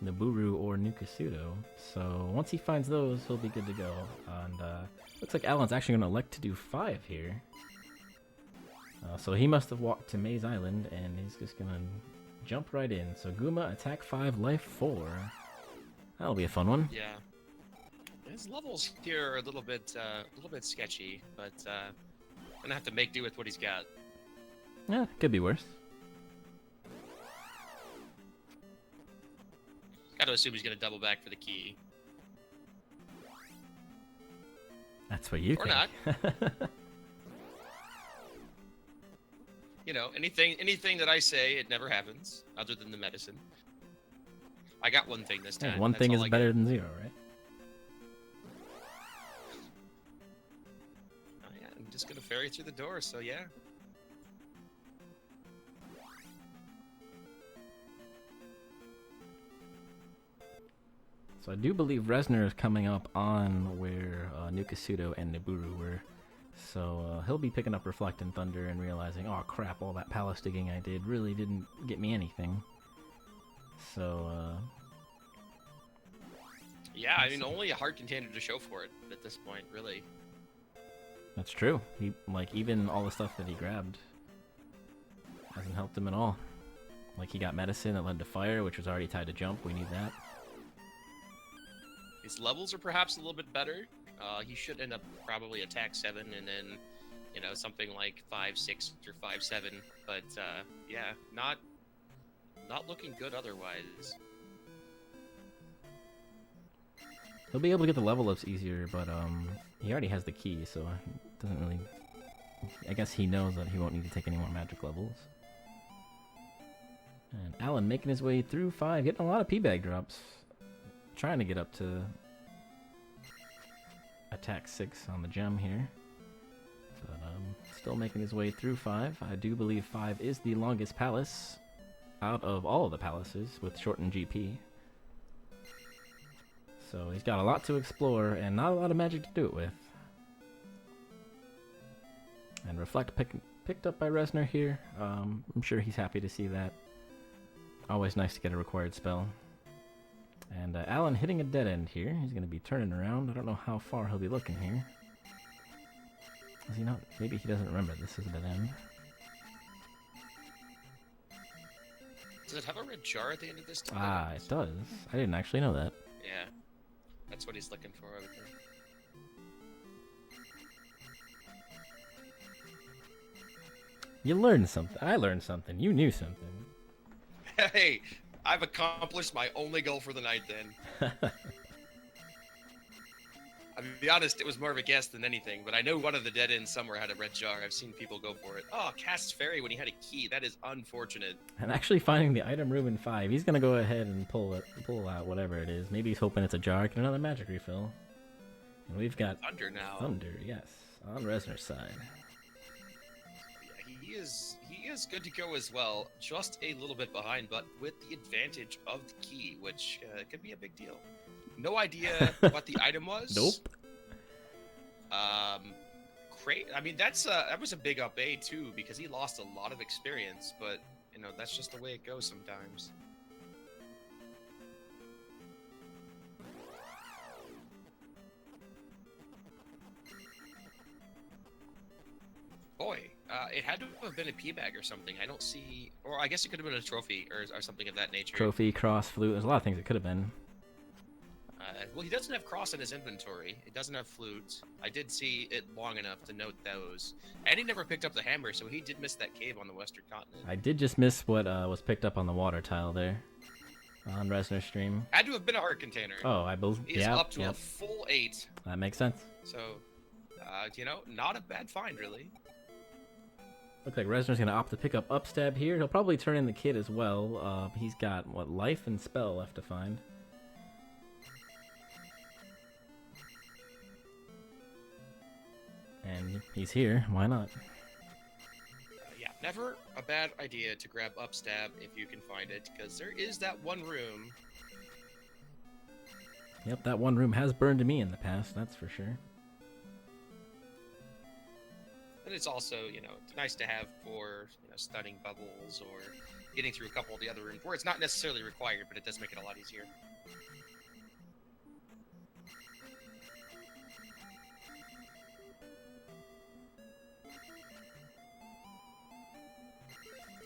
Nibiru or Nukasudo, so once he finds those, he'll be good to go. And looks like Alan's actually going to elect to do 5 here. So he must have walked to Maze Island, and he's just going to jump right in. So Guma, attack 5, life 4. That'll be a fun one. Yeah. His levels here are a little bit sketchy, but gonna have to make do with what he's got. Yeah, could be worse. Got to assume he's gonna double back for the key. That's what you or think. Not. You know, anything that I say, it never happens, other than the medicine. I got one thing this time. Yeah, one That's thing all is I better get. than 0, right? Oh, yeah, I'm just gonna ferry through the door, so yeah. So I do believe VReznor is coming up on where Nukasudo and Nibiru were. So he'll be picking up Reflect and Thunder and realizing, oh crap, all that palace digging I did really didn't get me anything. So, Yeah, I mean, only a heart container to show for it at this point, really. that's true. He, like, even all the stuff that he grabbed hasn't helped him at all. Like, he got medicine that led to fire, which was already tied to jump. We need that. His levels are perhaps a little bit better. He should end up probably attack 7 and then, you know, something like 5, 6, or 5, 7. But yeah, not looking good otherwise. He'll be able to get the level ups easier, but he already has the key, so it doesn't really... I guess he knows that he won't need to take any more magic levels. And Alan making his way through 5, getting a lot of P-Bag drops. Trying to get up to attack 6 on the gem here. But still making his way through 5. I do believe 5 is the longest palace out of all of the palaces with shortened GP. So he's got a lot to explore and not a lot of magic to do it with. And Reflect picked up by VReznor here. I'm sure he's happy to see that. Always nice to get a required spell. And Alan hitting a dead end here. He's going to be turning around. I don't know how far he'll be looking here. Is he not? Maybe he doesn't remember this is a dead end. Does it have a red jar at the end of this tunnel? Ah, it does. I didn't actually know that. Yeah. That's what he's looking for over there. You learned something. I learned something. You knew something. Hey, I've accomplished my only goal for the night then. I'll be honest, it was more of a guess than anything, but I know one of the dead ends somewhere had a red jar. I've seen people go for it. Oh, cast fairy when he had a key. That is unfortunate. And actually finding the item room in 5, he's gonna go ahead and pull out whatever it is. Maybe he's hoping it's a jar, get another magic refill. And we've got Thunder now. Thunder, yes, on Reznor's side. Yeah, he is good to go as well. Just a little bit behind, but with the advantage of the key, which could be a big deal. No idea what the item was. Nope. I mean, that was a big up A too, because he lost a lot of experience, but you know, that's just the way it goes sometimes. Boy, it had to have been a P bag or something. I don't see, or I guess it could have been a trophy or something of that nature. Trophy, cross, flute. There's a lot of things it could have been. Well, he doesn't have cross in his inventory. He doesn't have flute. I did see it long enough to note those. And he never picked up the hammer, so he did miss that cave on the western continent. I did just miss what was picked up on the water tile there on Reznor's stream. Had to have been a heart container. Oh, I believe. He's up to a full 8. That makes sense. So, you know, not a bad find, really. Looks like Reznor's going to opt to pick up Upstab here. He'll probably turn in the kid as well. He's got, what, life and spell left to find. And he's here. Why not? Yeah, never a bad idea to grab Upstab if you can find it, because there is that one room. Yep, that one room has burned to me in the past, that's for sure. And it's also, you know, it's nice to have for, you know, stunning bubbles or getting through a couple of the other rooms where it's not necessarily required, but it does make it a lot easier.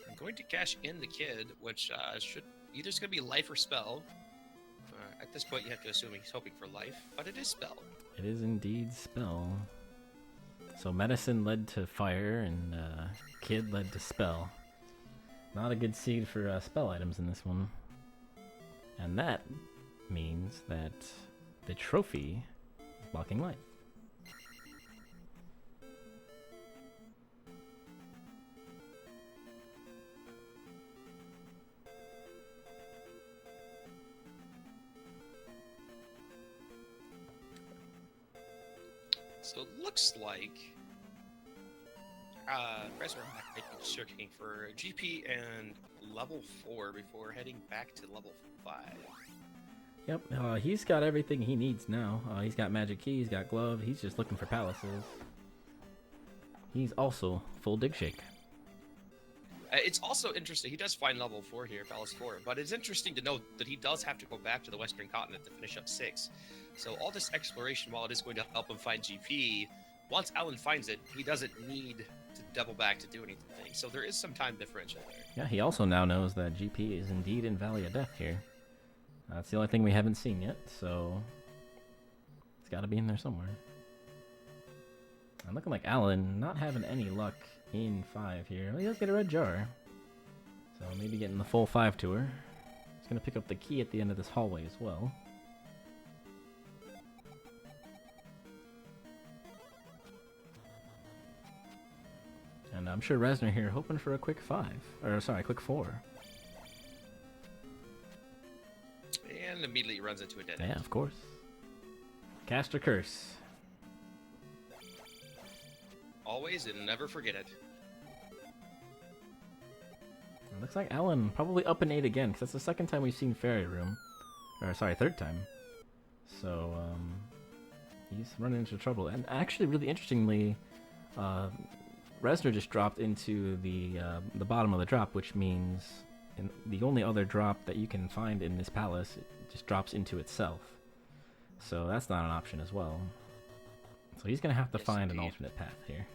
I'm going to cash in the kid, which should either it's going to be life or spell. At this point, you have to assume he's hoping for life, but it is spell. It is indeed spell. So medicine led to fire, and kid led to spell. Not a good seed for spell items in this one. And that means that the trophy is blocking life. So it looks like VReznor might be searching for GP and level 4 before heading back to level 5. Yep, he's got everything he needs now. He's got magic key, he's got glove, he's just looking for palaces. He's also full dig shake. It's also interesting, he does find level 4 here, Palace 4, but it's interesting to note that he does have to go back to the Western Continent to finish up 6. So all this exploration, while it is going to help him find GP, once Alan finds it, he doesn't need to double back to do anything. So there is some time differential there. Yeah, he also now knows that GP is indeed in Valley of Death here. That's the only thing we haven't seen yet, so it's got to be in there somewhere. I'm looking like Alan not having any luck in 5 here. Well, he does get a red jar, so maybe getting the full 5 tour. He's going to pick up the key at the end of this hallway as well. And I'm sure VReznor here hoping for a quick 5. Or, sorry, quick 4. And immediately runs into a dead end. Yeah, of course. Cast a curse. always and never forget it. It looks like Alan probably up an 8 again, because that's the second time we've seen Fairy Room. Or, sorry, third time. So, he's running into trouble. And actually, really interestingly, VReznor just dropped into the bottom of the drop, which means the only other drop that you can find in this palace, it just drops into itself. So that's not an option as well. So he's going to have to find an alternate path here.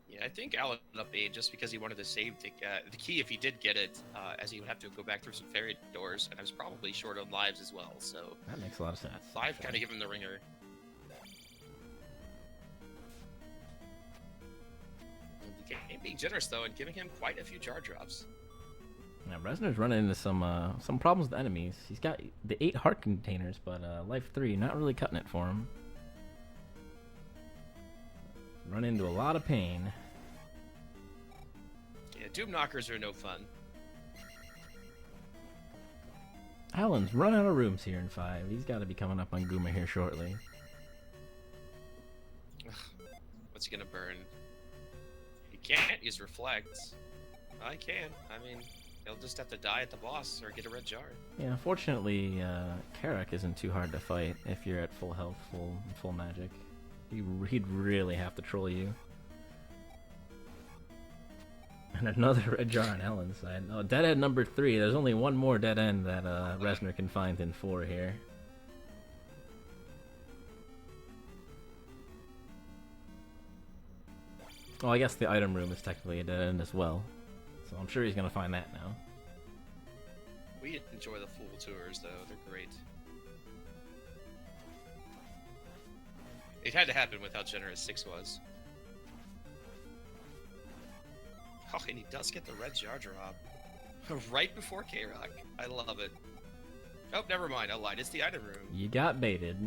Yeah, I think Alan up 8 just because he wanted to save the key if he did get it, as he would have to go back through some fairy doors, and I was probably short on lives as well, so... That makes a lot of sense. 5 kind of give him the ringer. The game being generous, though, and giving him quite a few jar drops. Yeah, VReznor's running into some problems with enemies. He's got the 8 heart containers, but life 3 not really cutting it for him. Run into a lot of pain. Yeah, Doom Knockers are no fun. Alan's run out of rooms here in 5. He's got to be coming up on Guma here shortly. What's he gonna burn? He can't use Reflect. I can. I mean, he'll just have to die at the boss or get a red jar. Yeah, fortunately, Karak isn't too hard to fight if you're at full health, full magic. He'd really have to troll you. And another red jar on Alan's side. Oh, dead end number 3. There's only one more dead end that VReznor can find in 4 here. Well, I guess the item room is technically a dead end as well. So I'm sure he's going to find that now. We enjoy the Fool Tours, though. They're great. It had to happen with how generous 6 was. Oh, and he does get the red jar drop. Right before K-Rock. I love it. Oh, never mind. I lied. It's the item room. You got baited.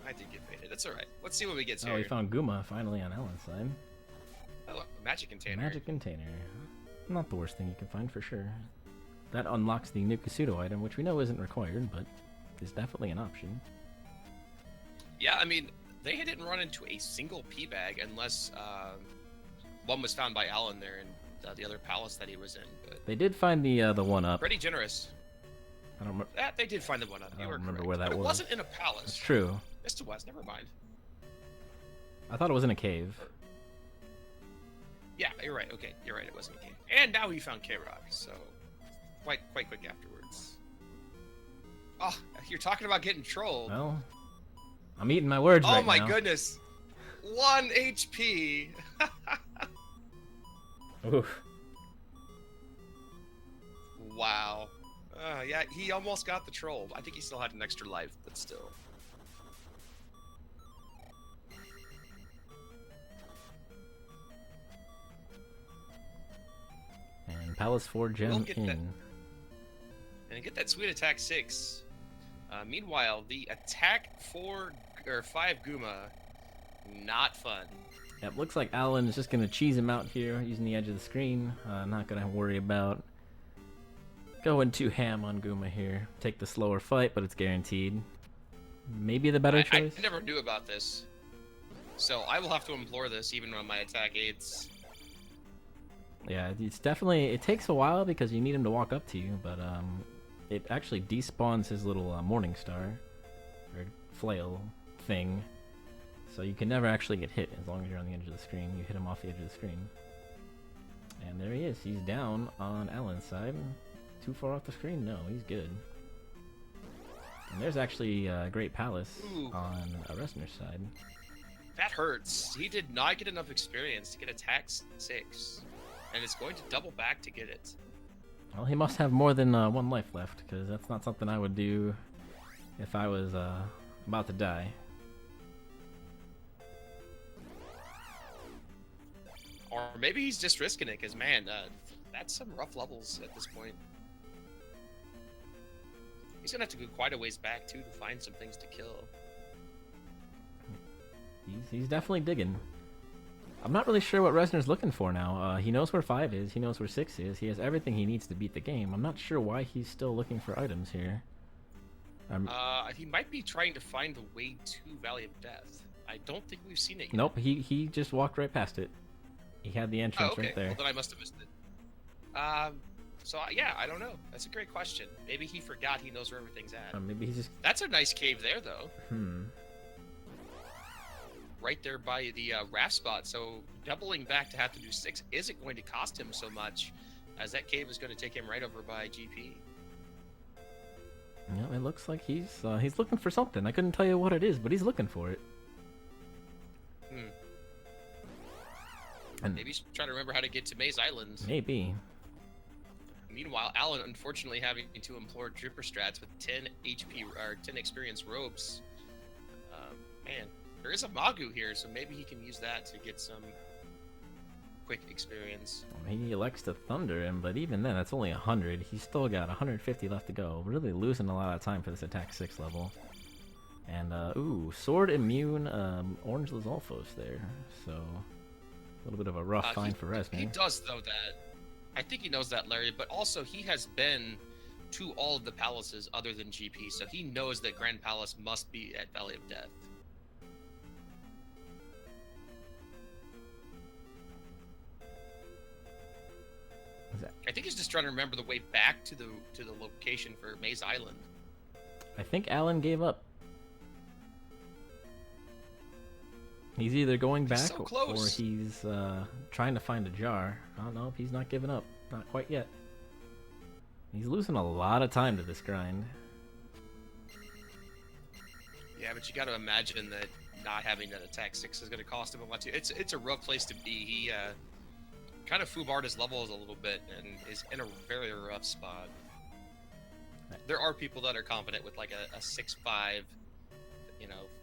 I did get baited. That's alright. Let's see what we get here. Oh, we found Guma finally on Alan's side. Oh, a magic container. Magic container. Not the worst thing you can find for sure. That unlocks the Nukasudo item, which we know isn't required, but is definitely an option. Yeah, I mean, they didn't run into a single P bag unless one was found by Alan there in the other palace that he was in. But they did find the one up. pretty generous. I don't remember. They did find the one up. I don't remember where that but was. It wasn't in a palace. It's true. Yes, it was. Never mind. I thought it was in a cave. Yeah, you're right. Okay, you're right. It wasn't a cave. And now he found K-Rock, so quite quick afterwards. Oh, you're talking about getting trolled. Well, I'm eating my words right now. Oh my goodness. 1 HP. Oof. Wow. Yeah, he almost got the troll. I think he still had an extra life, but still. And Palace 4 gem in. And get that sweet attack 6. Meanwhile, the attack 4 or 5 Guma, not fun. Yep, looks like Alan is just going to cheese him out here using the edge of the screen. Not going to worry about going too ham on Guma here. Take the slower fight, but it's guaranteed. Maybe the better choice. I never knew about this. So I will have to implore this even on my attack 8s. Yeah, it's definitely, it takes a while because you need him to walk up to you, but it actually despawns his little morning star or flail thing. So you can never actually get hit as long as you're on the edge of the screen. You hit him off the edge of the screen. And there he is. He's down on Alan's side. Too far off the screen? No, he's good. And there's actually a Great Palace on VReznor's side. That hurts. He did not get enough experience to get attack 6. And it's going to double back to get it. Well, he must have more than 1 life left, because that's not something I would do if I was about to die. Or maybe he's just risking it, because, man, that's some rough levels at this point. He's going to have to go quite a ways back, too, to find some things to kill. He's definitely digging. I'm not really sure what VReznor's looking for now. He knows where 5 is. He knows where 6 is. He has everything he needs to beat the game. I'm not sure why he's still looking for items here. He might be trying to find the way to Valley of Death. I don't think we've seen it yet. Nope, he just walked right past it. He had the entrance Oh, okay. right there. Well, then I must have missed it. Yeah, I don't know. That's a great question. Maybe he forgot he knows where everything's at. Maybe he's just... That's a nice cave there, though. Hmm. Right there by the raft spot. So doubling back to have to do 6 isn't going to cost him so much, as that cave is going to take him right over by GP. Yeah, it looks like he's looking for something. I couldn't tell you what it is, but he's looking for it. And maybe he's trying to remember how to get to Maze Island. Maybe. Meanwhile, Alan unfortunately having to implore Dripper strats with 10 HP or 10 experience ropes. Man, there is a Magu here, so maybe he can use that to get some quick experience. He elects to thunder him, but even then, that's only 100. He's still got 150 left to go. Really losing a lot of time for this attack 6 level. And, ooh, sword immune, orange Lizalfos there. So, a little bit of a rough find for Reznor. He does know that. I think he knows that, Larry, but also he has been to all of the palaces other than GP, so he knows that Grand Palace must be at Valley of Death. I think he's just trying to remember the way back to the location for Maze Island. I think Alan gave up. He's either going back so or he's trying to find a jar. I don't know if he's not giving up. Not quite yet. He's losing a lot of time to this grind. Yeah, but you got to imagine that not having that attack 6 is going to cost him a lot too. It's a rough place to be. He kind of foobarred his levels a little bit and is in a very rough spot. There are people that are confident with like a 6-5,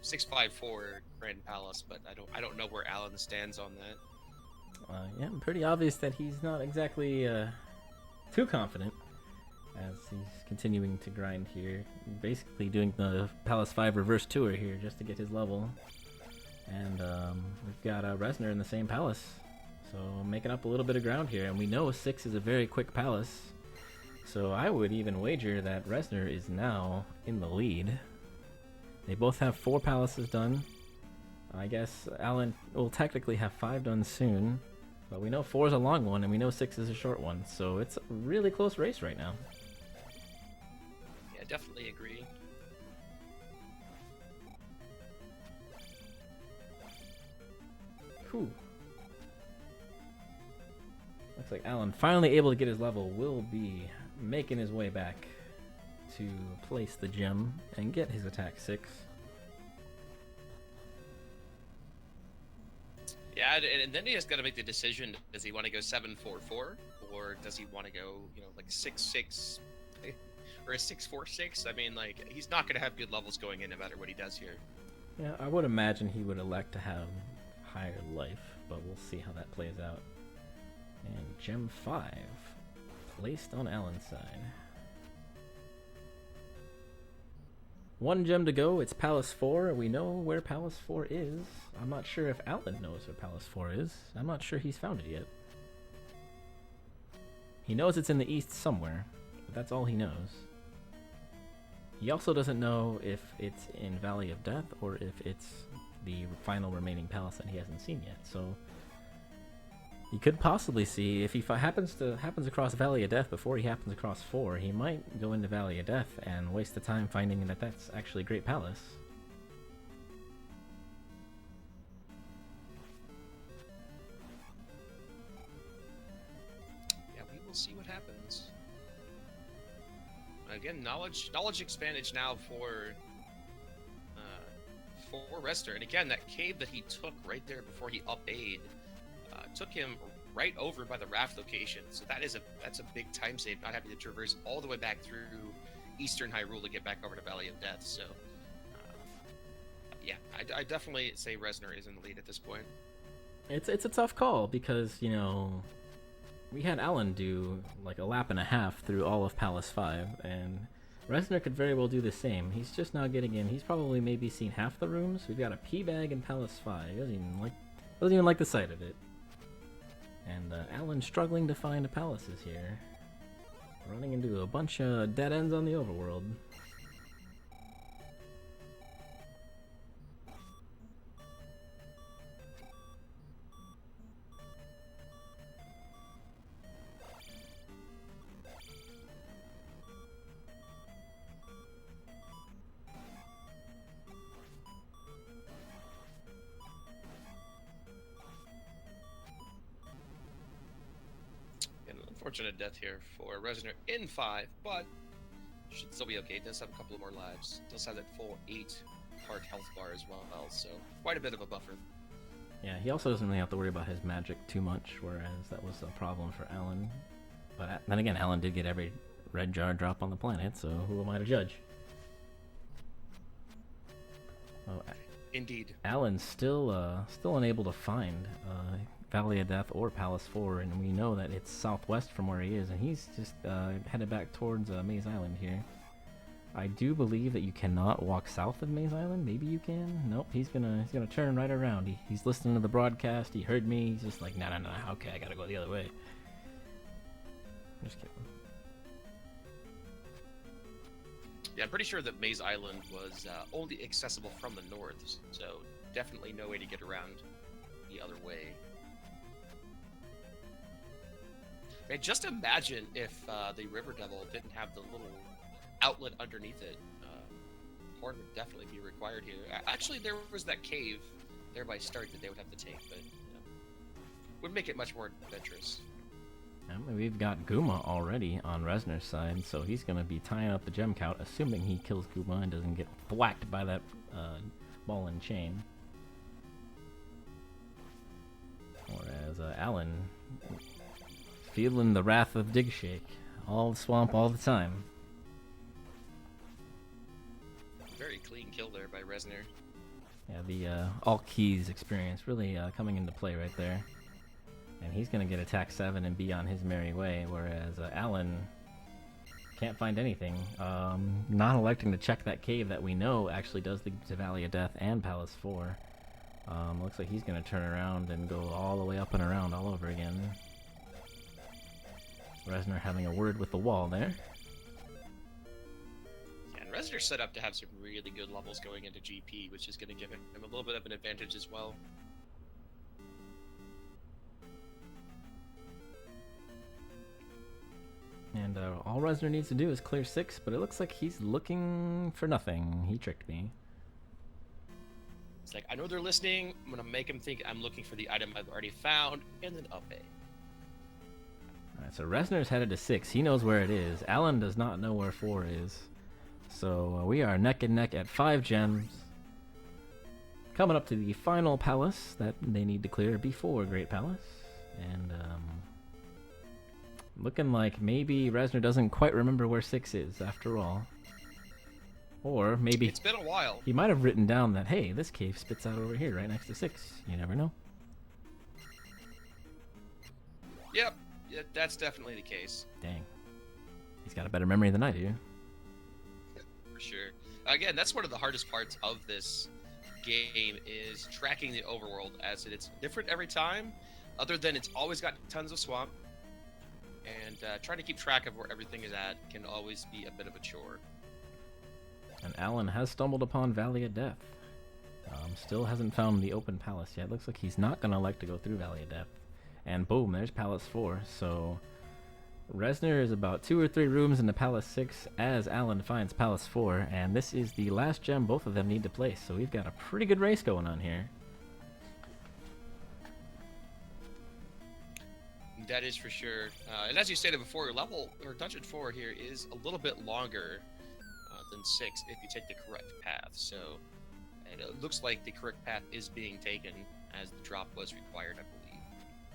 6-5-4 Grand Palace, but I don't know where Alan stands on that. Yeah, pretty obvious that he's not exactly too confident as he's continuing to grind here. Basically doing the Palace 5 reverse tour here just to get his level. And we've got Reznor in the same palace. So making up a little bit of ground here. And we know 6 is a very quick palace. So I would even wager that Reznor is now in the lead. They both have 4 palaces done. I guess Alan will technically have 5 done soon. But we know 4 is a long one and we know 6 is a short one. So it's a really close race right now. Yeah, definitely agree. Whew. Looks like Alan, finally able to get his level, will be making his way back to place the gem and get his attack 6. Yeah, and then he has got to make the decision: does he want to go 7-4-4, or does he want to go, like 6-6, or a 6-4-6? I mean, like, he's not going to have good levels going in no matter what he does here. Yeah, I would imagine he would elect to have higher life, but we'll see how that plays out. And gem 5 placed on Alan's side. 1 gem to go. It's Palace 4. We know where Palace 4 is. I'm not sure if Alan knows where Palace 4 is. I'm not sure he's found it yet. He knows it's in the east somewhere, but that's all he knows. He also doesn't know if it's in Valley of Death or if it's the final remaining palace that he hasn't seen yet. So he could possibly see, if he happens across Valley of Death before he happens across 4, he might go into Valley of Death and waste the time finding that that's actually Great Palace. Yeah, we will see what happens. Again, knowledge expanded now for Reznor. And again, that cave that he took right there before he up-A'd took him right over by the raft location. So that's a big time save, not having to traverse all the way back through Eastern Hyrule to get back over to Valley of Death. So yeah, I definitely say Reznor is in the lead at this point. It's a tough call because, we had Alan do like a lap and a half through all of Palace 5, and Reznor could very well do the same. He's just now getting in. He's probably maybe seen half the rooms. We've got a P bag in Palace 5. He doesn't even like the sight of it. And Alan struggling to find palaces here. Running into a bunch of dead ends on the overworld. Unfortunate death here for Reznor in 5, but should still be okay. It does have a couple of more lives. Does have that full 8-heart health bar as well, so quite a bit of a buffer. Yeah, he also doesn't really have to worry about his magic too much, whereas that was a problem for Alan. But then again, Alan did get every red jar drop on the planet, so who am I to judge? Oh, Indeed. Alan's still unable to find Valley of Death or Palace 4, and we know that it's southwest from where he is, and he's just headed back towards Maze Island here. I do believe that you cannot walk south of Maze Island. Maybe you can. Nope. He's gonna turn right around. He's listening to the broadcast. He heard me. He's just like, no. Okay, I gotta go the other way. I'm just kidding. Yeah, I'm pretty sure that Maze Island was only accessible from the north, so definitely no way to get around the other way. Man, just imagine if the River Devil didn't have the little outlet underneath it. Horn would definitely be required here. Actually, there was that cave there by Start that they would have to take, but would make it much more adventurous. We've got Guma already on Reznor's side, so he's going to be tying up the gem count, assuming he kills Guma and doesn't get whacked by that ball and chain. Whereas Alan, feeling the wrath of Digshake, all the swamp all the time. Very clean kill there by Reznor. Yeah, the all keys experience really coming into play right there. And he's going to get attack 7 and be on his merry way, whereas Alan can't find anything. Not electing to check that cave that we know actually does the Valley of Death and Palace 4. Looks like he's going to turn around and go all the way up and around all over again. Reznor having a word with the wall there. Yeah, and Reznor's set up to have some really good levels going into GP, which is going to give him a little bit of an advantage as well. And all Reznor needs to do is clear 6, but it looks like he's looking for nothing. He tricked me. It's like, I know they're listening. I'm going to make them think I'm looking for the item I've already found, and then up A. Alright, so Reznor's headed to 6. He knows where it is. Alan does not know where 4 is. So we are neck and neck at 5 gems. Coming up to the final palace that they need to clear before Great Palace. And, looking like maybe Reznor doesn't quite remember where 6 is, after all. Or maybe... It's been a while. He might have written down that, hey, this cave spits out over here, right next to 6. You never know. Yep, yeah, that's definitely the case. Dang. He's got a better memory than I do. For sure. Again, that's one of the hardest parts of this game, is tracking the overworld, as it's different every time, other than it's always got tons of swamp. And trying to keep track of where everything is at can always be a bit of a chore. And Alan has stumbled upon Valley of Death. Still hasn't found the open palace yet. Looks like he's not going to elect to go through Valley of Death. And boom, there's Palace 4. So Reznor is about 2 or 3 rooms into Palace 6 as Alan finds Palace 4. And this is the last gem both of them need to place. So we've got a pretty good race going on here. That is for sure. And as you stated before, level or dungeon 4 here is a little bit longer than 6 if you take the correct path. So it looks like the correct path is being taken, as the drop was required, I believe,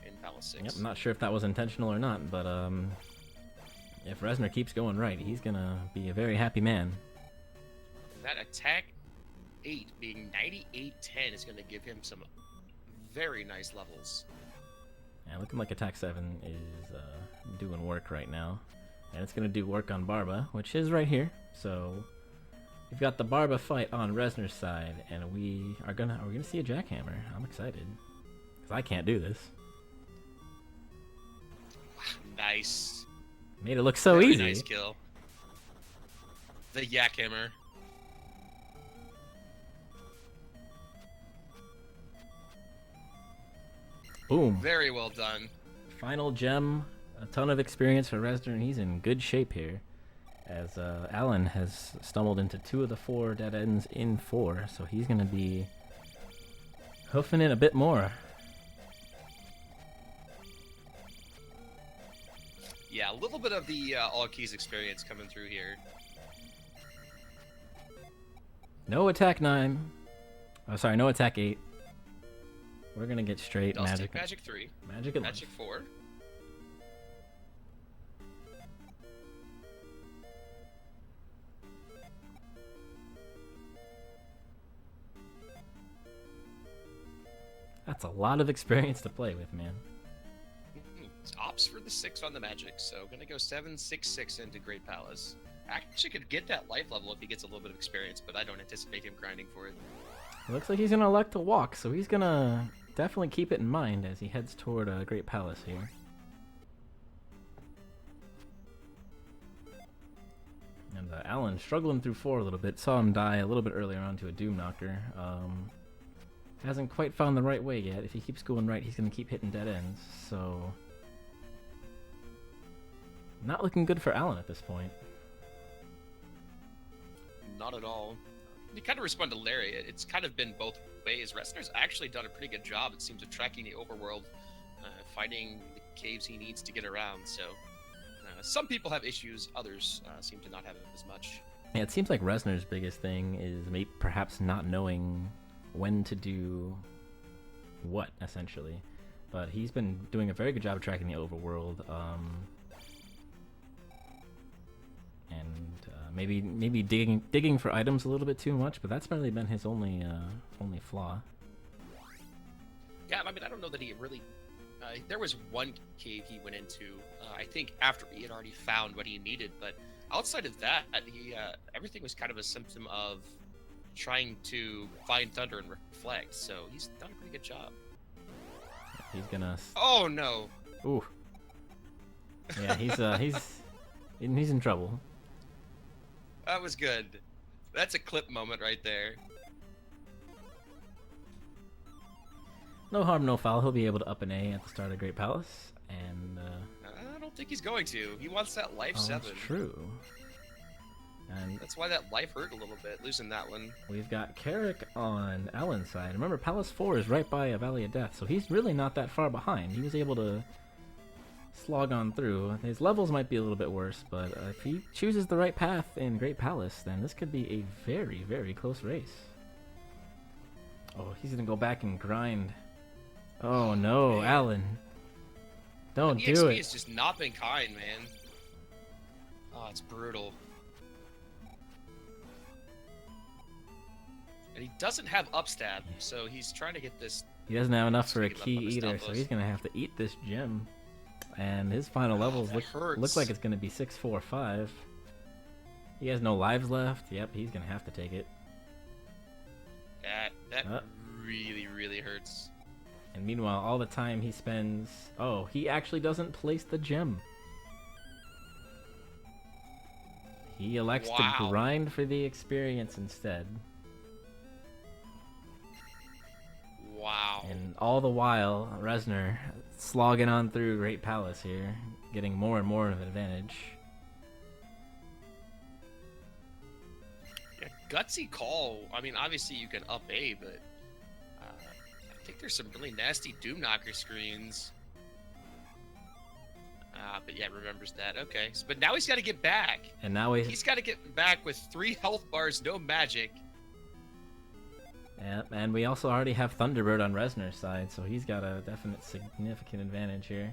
in Palace 6. Yep, I'm not sure if that was intentional or not, but if Reznor keeps going right, he's going to be a very happy man. And that attack 8 being 98-10 is going to give him some very nice levels. Yeah, looking like attack 7 is doing work right now. And it's going to do work on Barba, which is right here. So we've got the Barba fight on Reznor's side, and are we gonna see a jackhammer? I'm excited, because I can't do this. Nice. Made it look so Very easy. Nice kill. The Yakhammer. Boom. Very well done. Final gem. A ton of experience for Reznor, and he's in good shape here. As Alan has stumbled into 2 of the 4 dead ends in 4, so he's going to be hoofing it a bit more. Yeah, a little bit of the all keys experience coming through here. No attack 9. Oh, sorry, no attack 8. We're gonna get straight Does magic. take magic 3. Magic and Magic 4. That's a lot of experience to play with, man. Opts for the 6 on the magic, so gonna go 7, 6, 6 into Great Palace. Actually could get that life level if he gets a little bit of experience, but I don't anticipate him grinding for it. It looks like he's gonna elect to walk, so he's gonna definitely keep it in mind as he heads toward Great Palace here. And Alan struggling through 4 a little bit. Saw him die a little bit earlier on to a Doom Knocker. Hasn't quite found the right way yet. If he keeps going right, he's gonna keep hitting dead ends. So not looking good for Alan at this point. Not at all. You kind of respond to Larry. It's kind of been both ways. Reznor's actually done a pretty good job, it seems, of tracking the overworld, finding the caves he needs to get around. So some people have issues, others seem to not have it as much. Yeah, it seems like Reznor's biggest thing is maybe perhaps not knowing when to do what, essentially. But he's been doing a very good job of tracking the overworld. Maybe digging for items a little bit too much, but that's really been his only flaw. Yeah, I mean, I don't know that he really. There was one cave he went into, I think, after he had already found what he needed. But outside of that, he everything was kind of a symptom of trying to find thunder and reflect. So he's done a pretty good job. He's gonna. Oh no! Ooh. Yeah, he's in trouble. That was good. That's a clip moment right there. No harm, no foul. He'll be able to up an A at the start of Great Palace, and I don't think he's going to. He wants that life 7. That's true. And that's why that life hurt a little bit, losing that one. We've got Carrick on Alan's side. Remember, Palace 4 is right by a Valley of Death, so he's really not that far behind. He was able to slog on through. His levels might be a little bit worse, but if he chooses the right path in Great Palace, then this could be a very, very close race. Oh, he's gonna go back and grind. Oh no, man. Alan. Don't do it. EXP has just not been kind, man. Oh, it's brutal. And he doesn't have upstab, so he's trying to get this. He doesn't have enough for a key either, so he's gonna have to eat this gem. And his final levels look like it's gonna be 6, 4, 5. He has no lives left. Yep, he's gonna have to take it. That really, really hurts. And meanwhile, all the time he spends... Oh, he actually doesn't place the gem. He elects to grind for the experience instead. Wow. And all the while, Reznor slogging on through Great Palace here, getting more and more of an advantage. Yeah, gutsy call. I mean, obviously you can up A, but I think there's some really nasty Doom Knocker screens. But yeah, remembers that. Okay, but now he's got to get back. And now he's got to get back with 3 health bars, no magic. Yeah, and we also already have Thunderbird on Reznor's side, so he's got a definite significant advantage here.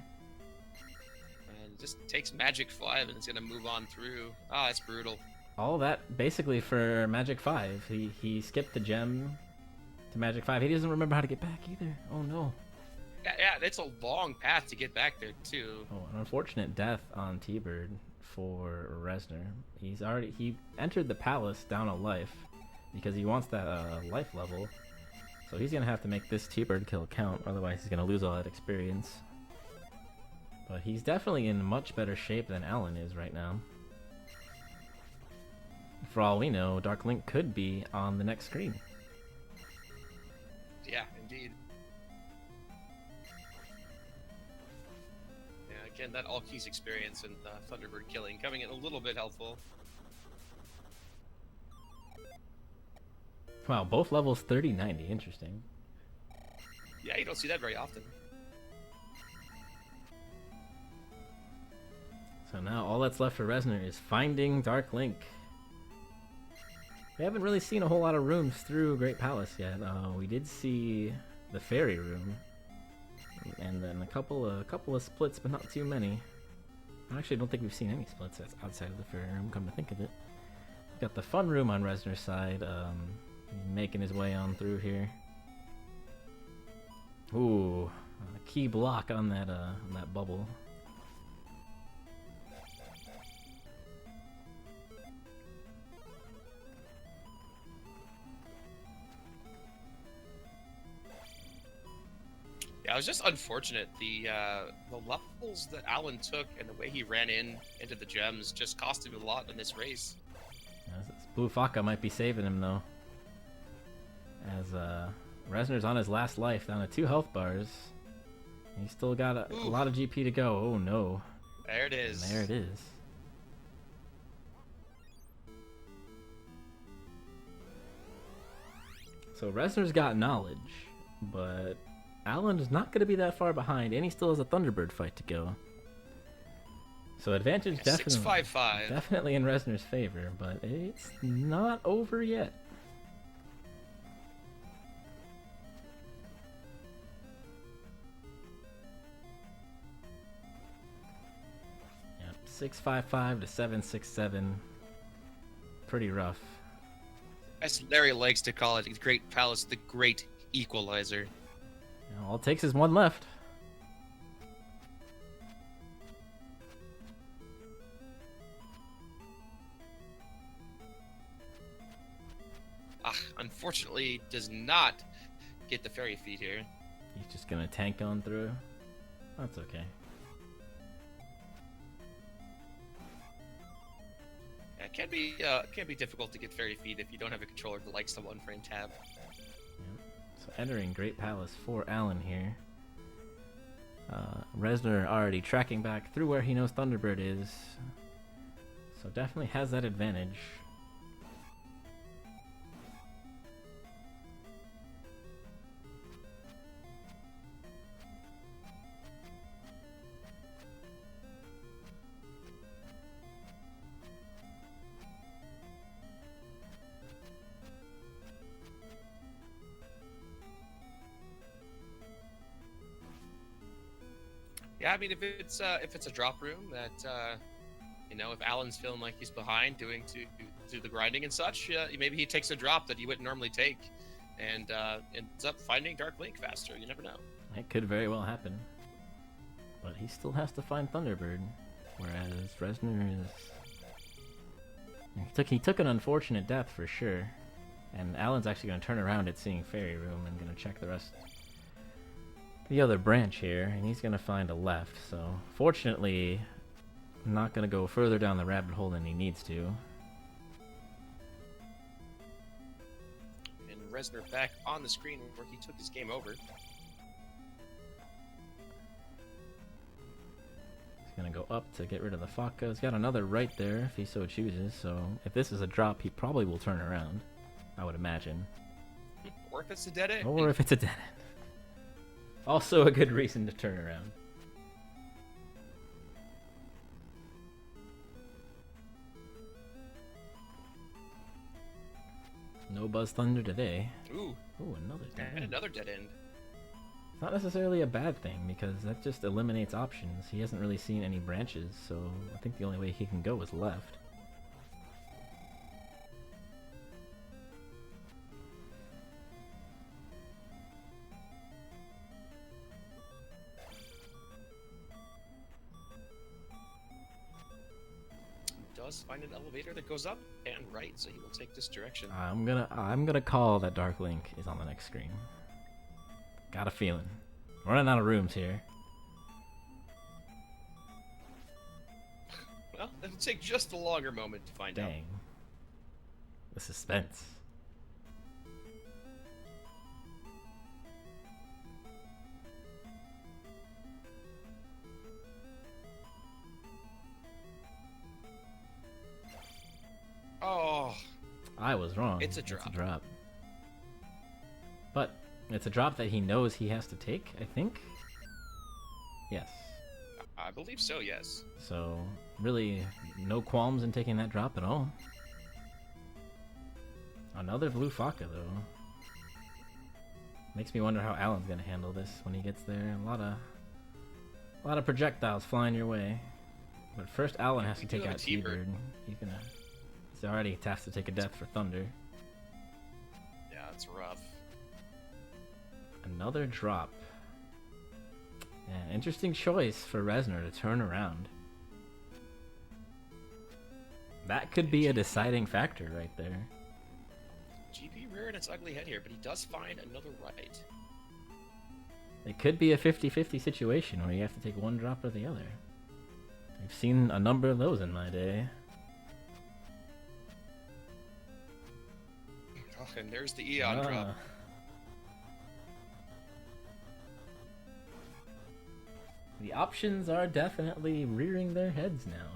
And just takes Magic 5 and it's going to move on through. Oh, that's brutal. All that basically for Magic 5. He skipped the gem to Magic 5. He doesn't remember how to get back either. Oh no. Yeah, it's a long path to get back there too. Oh, an unfortunate death on T-Bird for Reznor. He entered the palace down a life because he wants that life level. So he's gonna have to make this T-Bird kill count, otherwise he's gonna lose all that experience. But he's definitely in much better shape than Alan is right now. For all we know, Dark Link could be on the next screen. Yeah, indeed. Yeah, again, that all keys experience and Thunderbird killing coming in a little bit helpful. Wow, both levels 30-90. Interesting. Yeah, you don't see that very often. So now all that's left for Reznor is finding Dark Link. We haven't really seen a whole lot of rooms through Great Palace yet. We did see the fairy room, and then a couple of splits, but not too many. I actually don't think we've seen any splits outside of the fairy room, come to think of it. Got the fun room on Reznor's side, making his way on through here. Ooh, a key block on that bubble. Yeah, it was just unfortunate. The levels that Alan took and the way he ran into the gems just cost him a lot in this race. This Blue Faka might be saving him though, as Reznor's on his last life, down to 2 health bars. He's still got a lot of GP to go. Oh no! There it is. And there it is. So Reznor's got knowledge, but Alan is not going to be that far behind, and he still has a Thunderbird fight to go. So advantage definitely 655. Definitely in Reznor's favor, but it's not over yet. Yep, 655 to 767. Pretty rough. As Larry likes to call it, the Great Palace, the Great Equalizer. All it takes is one left. Unfortunately, does not get the fairy feet here. He's just gonna tank on through. That's okay. Yeah, it can be difficult to get fairy feet if you don't have a controller that likes the one frame tab. Yep. So entering Great Palace for Alan here. Reznor already tracking back through where he knows Thunderbird is, so definitely has that advantage. Yeah, I mean, if it's a drop room that if Alan's feeling like he's behind doing the grinding and such, maybe he takes a drop that he wouldn't normally take, and ends up finding Dark Link faster. You never know. It could very well happen, but he still has to find Thunderbird, whereas Reznor he took an unfortunate death for sure, and Alan's actually going to turn around at seeing Fairy Room and going to check the other branch here, and he's going to find a left. So fortunately, not going to go further down the rabbit hole than he needs to. And Reznor back on the screen where he took his game over. He's going to go up to get rid of the Faka. He's got another right there if he so chooses, so if this is a drop, he probably will turn around, I would imagine. Or if it's a dead end. Or if it's a dead end. Also a good reason to turn around. No Buzz Thunder today. Ooh, another dead and end. another dead end. It's not necessarily a bad thing, because that just eliminates options. He hasn't really seen any branches, so I think the only way he can go is left. Does find an elevator that goes up and right, so he will take this direction. I'm gonna call that Dark Link is on the next screen. Got a feeling. We're running out of rooms here. Well, it'll take just a longer moment to find out. Dang. The suspense. Oh, I was wrong. It's a drop. It's a drop. But it's a drop that he knows he has to take, I think? Yes. I believe so, yes. So, really, no qualms in taking that drop at all. Another blue Faka, though. Makes me wonder how Alan's gonna handle this when he gets there. A lot of projectiles flying your way. But first, Alan has to take out T-Bird. He's already tasked to take a death for Thunder. Yeah, it's rough. Another drop. Yeah, interesting choice for VReznor to turn around. That could be a deciding factor right there. GP rearing its ugly head here, but he does find another right. It could be a 50-50 situation where you have to take one drop or the other. I've seen a number of those in my day. Oh, and there's the Eon drop. The options are definitely rearing their heads now.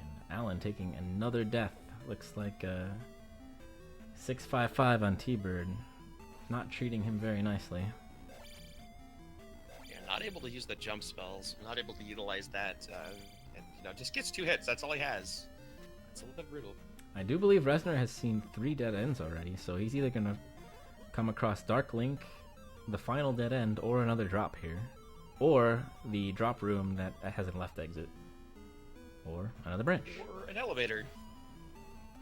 And Alan taking another death. Looks like 655 on T-Bird. Not treating him very nicely. Yeah, not able to use the jump spells. Not able to utilize that. And, just gets 2 hits. That's all he has. It's a little bit brutal. I do believe VReznor has seen 3 dead ends already, so he's either going to come across Dark Link, the final dead end, or another drop here. Or the drop room that has a left exit. Or another branch. Or an elevator.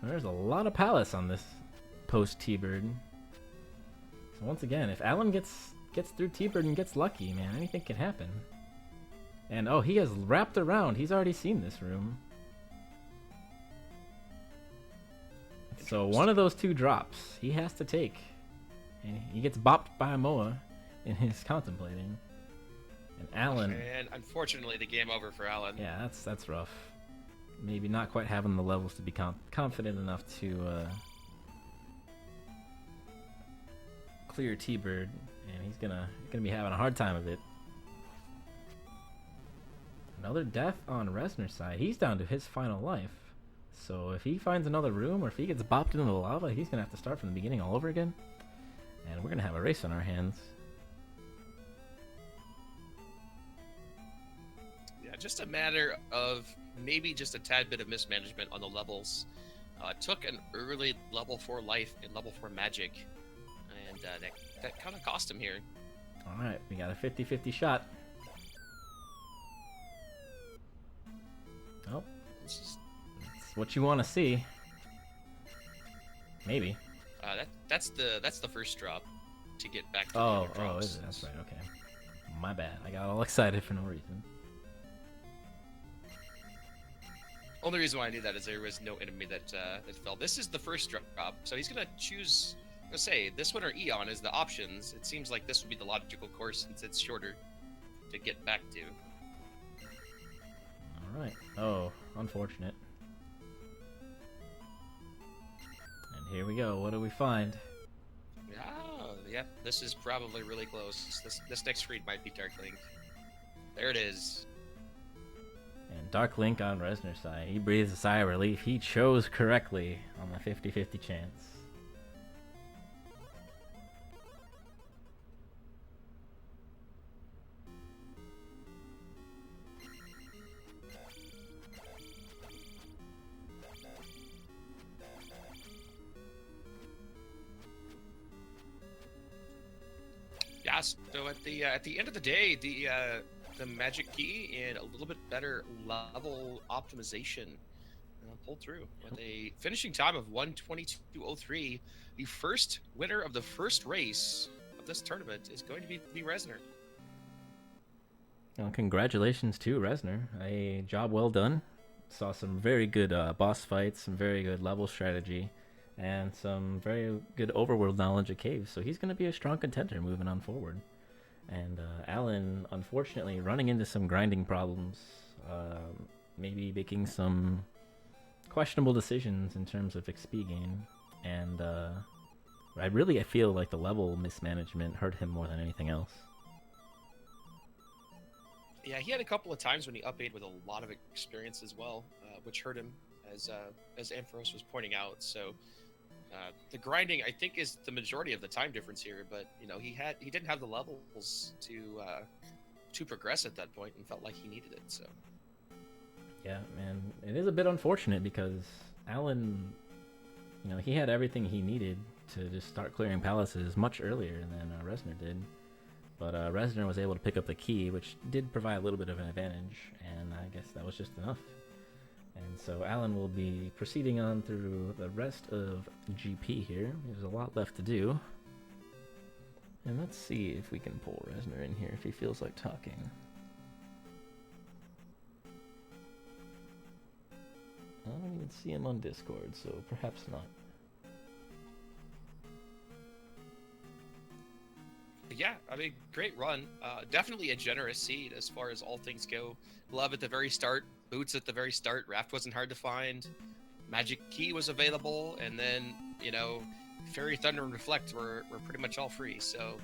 There's a lot of palace on this post T-Bird. So once again, if Alan gets through T-Bird and gets lucky, man, anything can happen. And oh, he has wrapped around. He's already seen this room. So one of those 2 drops he has to take. And he gets bopped by Moa in his contemplating. And Alan... And unfortunately, the game over for Alan. Yeah, that's rough. Maybe not quite having the levels to be confident enough to clear T-Bird. And he's gonna be having a hard time of it. Another death on VReznor's side. He's down to his final life. So if he finds another room, or if he gets bopped into the lava, he's gonna have to start from the beginning all over again. And we're gonna have a race on our hands. Yeah, just a matter of maybe just a tad bit of mismanagement on the levels. Took an early level 4 life and level 4 magic, and that kind of cost him here. Alright, we got a 50-50 shot. Oh, that's what you want to see. Maybe. That's the first drop to get back to the drops. Is it? That's right, okay. My bad. I got all excited for no reason. Only reason why I knew that is there was no enemy that fell. This is the first drop, so he's gonna choose. Let's say this one or Eon is the options. It seems like this would be the logical course since it's shorter to get back to. All right. Oh, unfortunate. And here we go. What do we find? Oh, yeah. This is probably really close. This next screen might be Dark Link. There it is. And Dark Link on VReznor's side. He breathes a sigh of relief. He chose correctly on the 50-50 chance. Yeah, so at the end of the day, the magic key and a little bit better level optimization pulled through with a finishing time of 1:22:03. The first winner of the first race of this tournament is going to be VReznor. Well, congratulations to VReznor. A job well done. Saw some very good boss fights, some very good level strategy, and some very good overworld knowledge of caves. So he's going to be a strong contender moving on forward. And Alan, unfortunately, running into some grinding problems, maybe making some questionable decisions in terms of XP gain. And I feel like the level mismanagement hurt him more than anything else. Yeah, he had a couple of times when he up-8 with a lot of experience as well, which hurt him, as Ampharos was pointing out. So The grinding, I think, is the majority of the time difference here. But you know, he didn't have the levels to progress at that point, and felt like he needed it. So Yeah, man, it is a bit unfortunate because Alan, you know, he had everything he needed to just start clearing palaces much earlier than Reznor did. But Reznor was able to pick up the key, which did provide a little bit of an advantage, and I guess that was just enough. And so Alan will be proceeding on through the rest of GP here. There's a lot left to do. And let's see if we can pull Reznor in here if he feels like talking. I don't even see him on Discord, so perhaps not. yeah, I mean, great run. Definitely a generous seed as far as all things go. Glove at the very start, boots at the very start. Raft wasn't hard to find. Magic Key was available, and then Fairy Thunder and Reflect were pretty much all free. So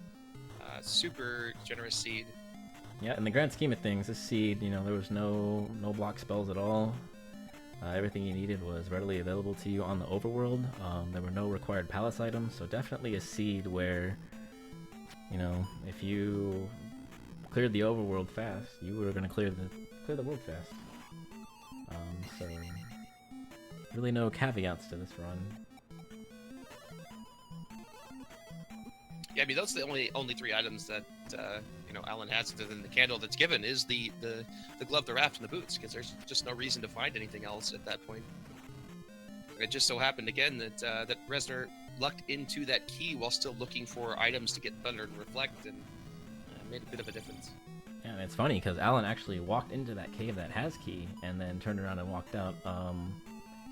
super generous seed. Yeah, in the grand scheme of things, this seed, there was no block spells at all. Everything you needed was readily available to you on the overworld. There were no required palace items, so definitely a seed where, if you cleared the overworld fast, you were going to clear the world fast. So really no caveats to this run. Yeah, I mean, those are the only three items that Alan has other than the candle that's given is the glove, the raft, and the boots, because there's just no reason to find anything else at that point. It just so happened again that Reznor lucked into that key while still looking for items to get Thunder and Reflect, and made a bit of a difference. Yeah, and it's funny because Alan actually walked into that cave that has key and then turned around and walked out.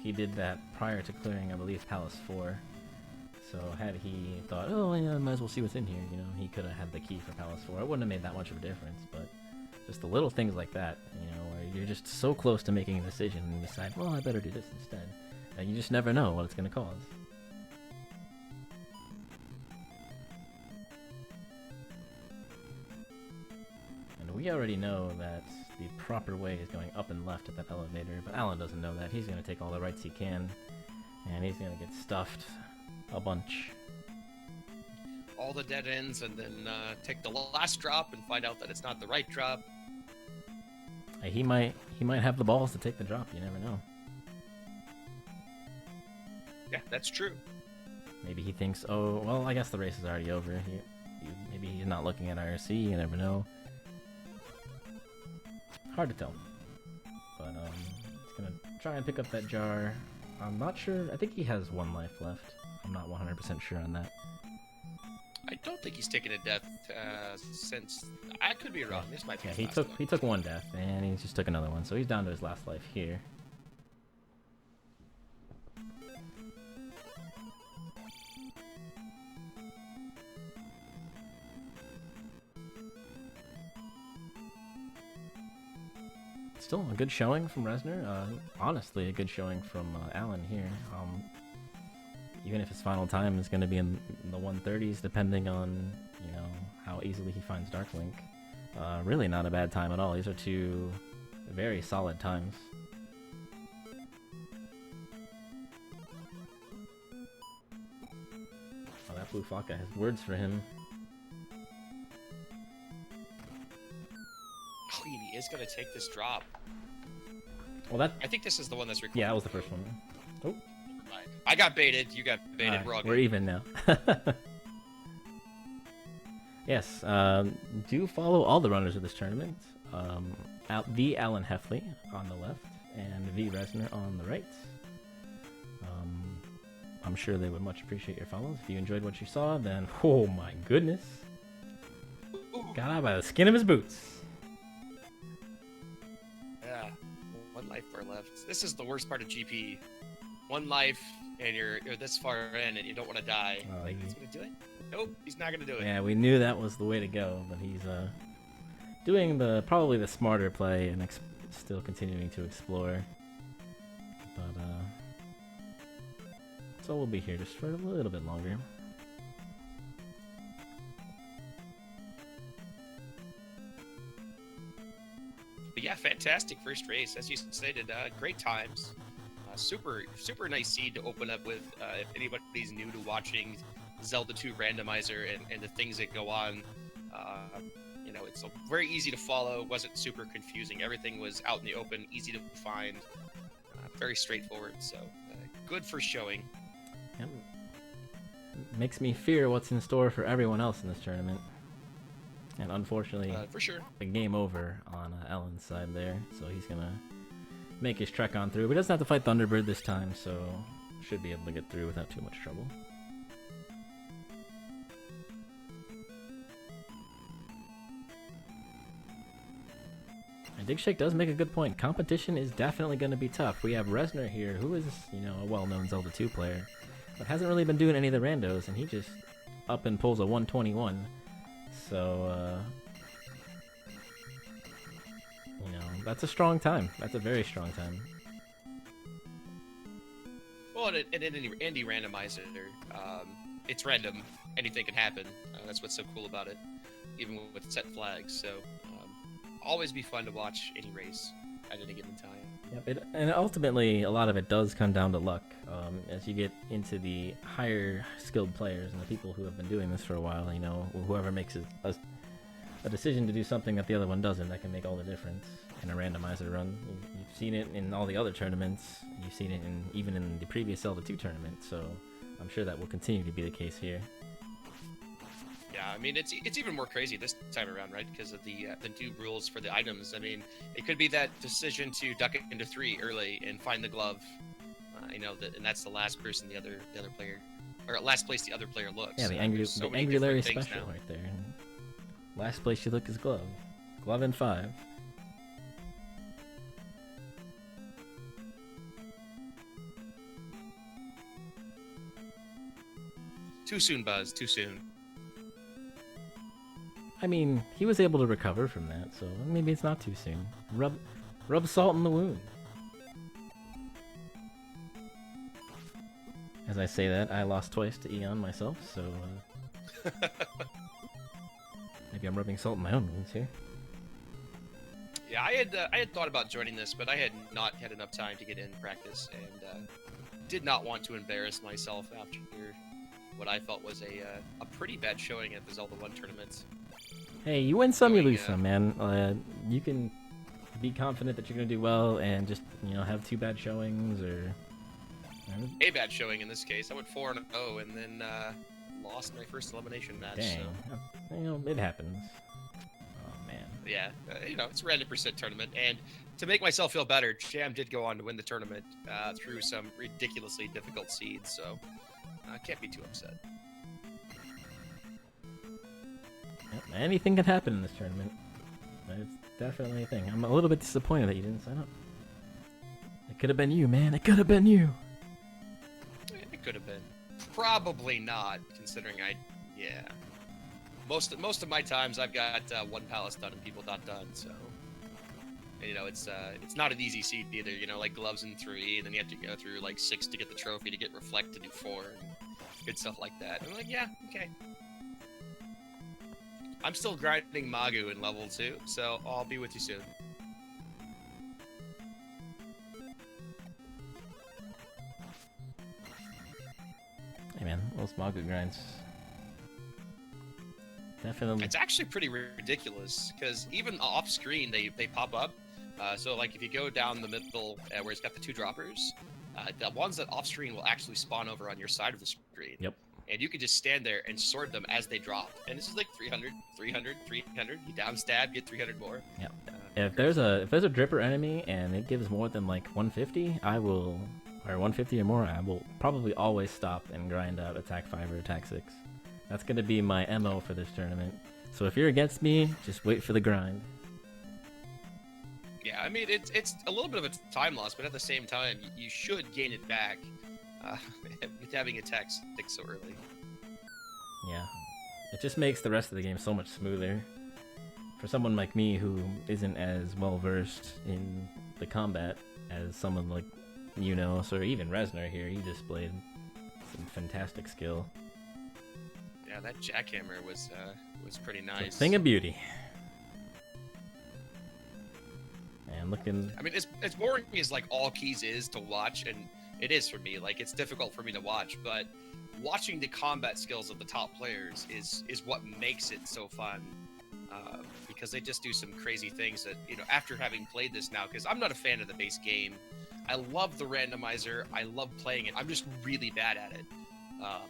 He did that prior to clearing, I believe, Palace 4. So had he thought, might as well see what's in here, he could have had the key for Palace 4. It wouldn't have made that much of a difference, but just the little things like that, where you're just so close to making a decision and you decide, well, I better do this instead. And you just never know what it's going to cause. And we already know that the proper way is going up and left at that elevator, but Alan doesn't know that. He's going to take all the rights he can, and he's going to get stuffed a bunch. All the dead ends, and then take the last drop and find out that it's not the right drop. He might have the balls to take the drop. You never know. Yeah, that's true. Maybe he thinks, I guess the race is already over. Maybe he's not looking at IRC. You never know. Hard to tell. But he's gonna try and pick up that jar. I'm not sure. I think he has one life left. I'm not 100% sure on that. I don't think he's taken a death since. I could be wrong. This might be. Yeah, he took one death and he just took another one, so he's down to his last life here. Still a good showing from Reznor. Honestly, a good showing from Alan here. Even if his final time is going to be in the 130s, depending on how easily he finds Darklink. Really not a bad time at all. These are two very solid times. Oh, that Blue Flocka has words for him. Oh, he is going to take this drop. Well, I think this is the one that's recorded. Yeah, that was the first one. Oh. Never mind. I got baited. You got baited. We're even now. Yes, do follow all the runners of this tournament. TheAlanHeffley on the left and VReznor on the right. I'm sure they would much appreciate your follows. If you enjoyed what you saw, then oh my goodness, got out by the skin of his boots. Yeah, one life bar left. This is the worst part of GP. One life, and you're this far in, and you don't want to die. He's gonna do it. Nope, he's not gonna do it. Yeah, we knew that was the way to go, but he's doing probably the smarter play and still continuing to explore. But so we'll be here just for a little bit longer. But yeah, fantastic first race, as you stated. Great times. super nice seed to open up with. If anybody's new to watching Zelda 2 Randomizer and the things that go on, you know, it's very easy to follow. Wasn't super confusing. Everything was out in the open, easy to find, very straightforward. So good for showing. Yep. Makes me fear what's in store for everyone else in this tournament. And unfortunately, For sure. a game over on Alan's side there, so he's gonna make his trek on through. But he doesn't have to fight Thunderbird this time, so should be able to get through without too much trouble. And Digshake does make a good point. Competition is definitely going to be tough. We have VReznor here, who is, you know, a well-known Zelda 2 player, but hasn't really been doing any of the randos, and he just up and pulls a 121. So, you know, that's a strong time. That's a very strong time. Well, and in any randomizer, it's random. Anything can happen. That's what's so cool about it, even with set flags. So, always be fun to watch any race at any given time. Yep, and ultimately, a lot of it does come down to luck. As you get into the higher skilled players and the people who have been doing this for a while, you know, whoever makes a decision to do something that the other one doesn't, that can make all the difference in a randomizer run. You've seen it in all the other tournaments. You've seen it even in the previous Zelda 2 tournament, so I'm sure that will continue to be the case here. Yeah, I mean, it's even more crazy this time around, right? Because of the new rules for the items. I mean, it could be that decision to duck it into 3 early and find the glove. You know, and that's the last person the other player, or last place the other player looks. Yeah, the Angry Larry special right there. Last place you look is glove. Glove in 5. Too soon, Buzz. Too soon. I mean, he was able to recover from that, so maybe it's not too soon. Rub salt in the wound. As I say that, I lost twice to Eon myself, so maybe I'm rubbing salt in my own wounds here. Yeah, I had thought about joining this, but I had not had enough time to get in practice, and did not want to embarrass myself after what I felt was a pretty bad showing at the Zelda 1 tournament. Hey, you win some, you lose some, man. You can be confident that you're gonna do well, and just, you know, have 2 bad showings, or a bad showing in this case. I went 4-0 and then lost my first elimination match. Dang, so. you know, it happens. Oh man. Yeah, you know, it's a random percent tournament, and to make myself feel better, Jam did go on to win the tournament through some ridiculously difficult seeds, so I can't be too upset. Yep, anything can happen in this tournament. It's definitely a thing. I'm a little bit disappointed that you didn't sign up. It could have been you, man. It could have been you. It could have been. Probably not, considering most of my times I've got 1 palace done and people not done, so and, you know, it's not an easy seed either. You know, like gloves in 3, and then you have to go through like 6 to get the trophy to get reflect to do 4, and good stuff like that. And I'm like, yeah, okay. I'm still grinding Magu in level 2, so I'll be with you soon. Hey man, those Magu grinds. Definitely. It's actually pretty ridiculous, because even off screen they pop up. So like if you go down the middle where it's got the 2 droppers, the ones that off screen will actually spawn over on your side of the screen. Yep. And you can just stand there and sort them as they drop. And this is like 300, 300, 300. You down stab, get 300 more. Yep. If there's a dripper enemy and it gives more than like 150, I will, or 150 or more, I will probably always stop and grind out attack 5 or attack 6. That's gonna be my MO for this tournament. So if you're against me, just wait for the grind. Yeah, I mean it's a little bit of a time loss, but at the same time, you should gain it back with having attack 6 so early. Yeah, it just makes the rest of the game so much smoother. For someone like me who isn't as well versed in the combat as someone like Munos or even VReznor here, he displayed some fantastic skill. Yeah, that jackhammer was pretty nice. It's a thing of beauty. And looking... I mean, as boring as like all keys is to watch, and it is for me. Like, it's difficult for me to watch, but watching the combat skills of the top players is what makes it so fun. Because they just do some crazy things that, you know, after having played this now, because I'm not a fan of the base game. I love the randomizer. I love playing it. I'm just really bad at it.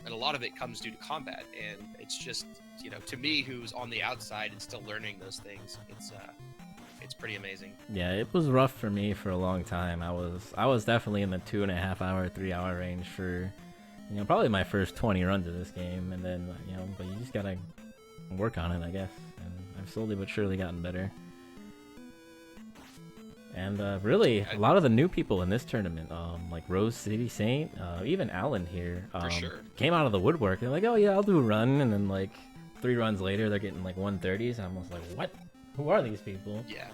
And a lot of it comes due to combat. And it's just, you know, to me, who's on the outside and still learning those things, it's pretty amazing. Yeah, it was rough for me for a long time. I was definitely in the 2.5 hour, 3 hour range for, you know, probably my first 20 runs of this game. And then, you know, but you just gotta work on it, I guess. And I've slowly but surely gotten better. And really, a lot of the new people in this tournament, like Rose City Saint, even Alan here, For sure. came out of the woodwork. They're like, oh yeah, I'll do a run. And then like 3 runs later, they're getting like 130s. I'm almost like, what? Who are these people? Yeah.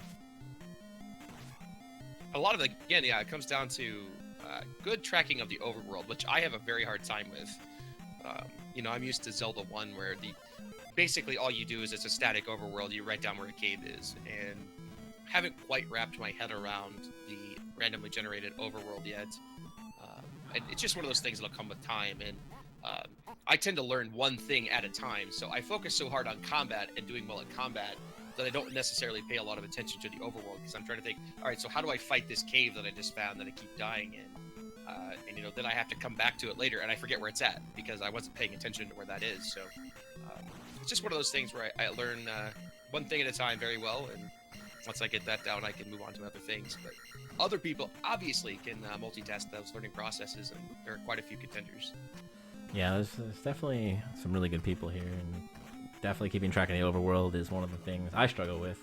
A lot of the, again, yeah, it comes down to good tracking of the overworld, which I have a very hard time with. You know, I'm used to Zelda 1, where basically all you do is it's a static overworld. You write down where a cave is, and haven't quite wrapped my head around the randomly generated overworld yet. And it's just one of those things that'll come with time, and I tend to learn one thing at a time, so I focus so hard on combat and doing well at combat that I don't necessarily pay a lot of attention to the overworld, because I'm trying to think, all right, so how do I fight this cave that I just found that I keep dying in? And, you know, then I have to come back to it later, and I forget where it's at, because I wasn't paying attention to where that is. So it's just one of those things where I learn one thing at a time very well, and once I get that down, I can move on to other things. But other people obviously can multitask those learning processes, and there are quite a few contenders. Yeah, there's definitely some really good people here, and definitely keeping track of the overworld is one of the things I struggle with.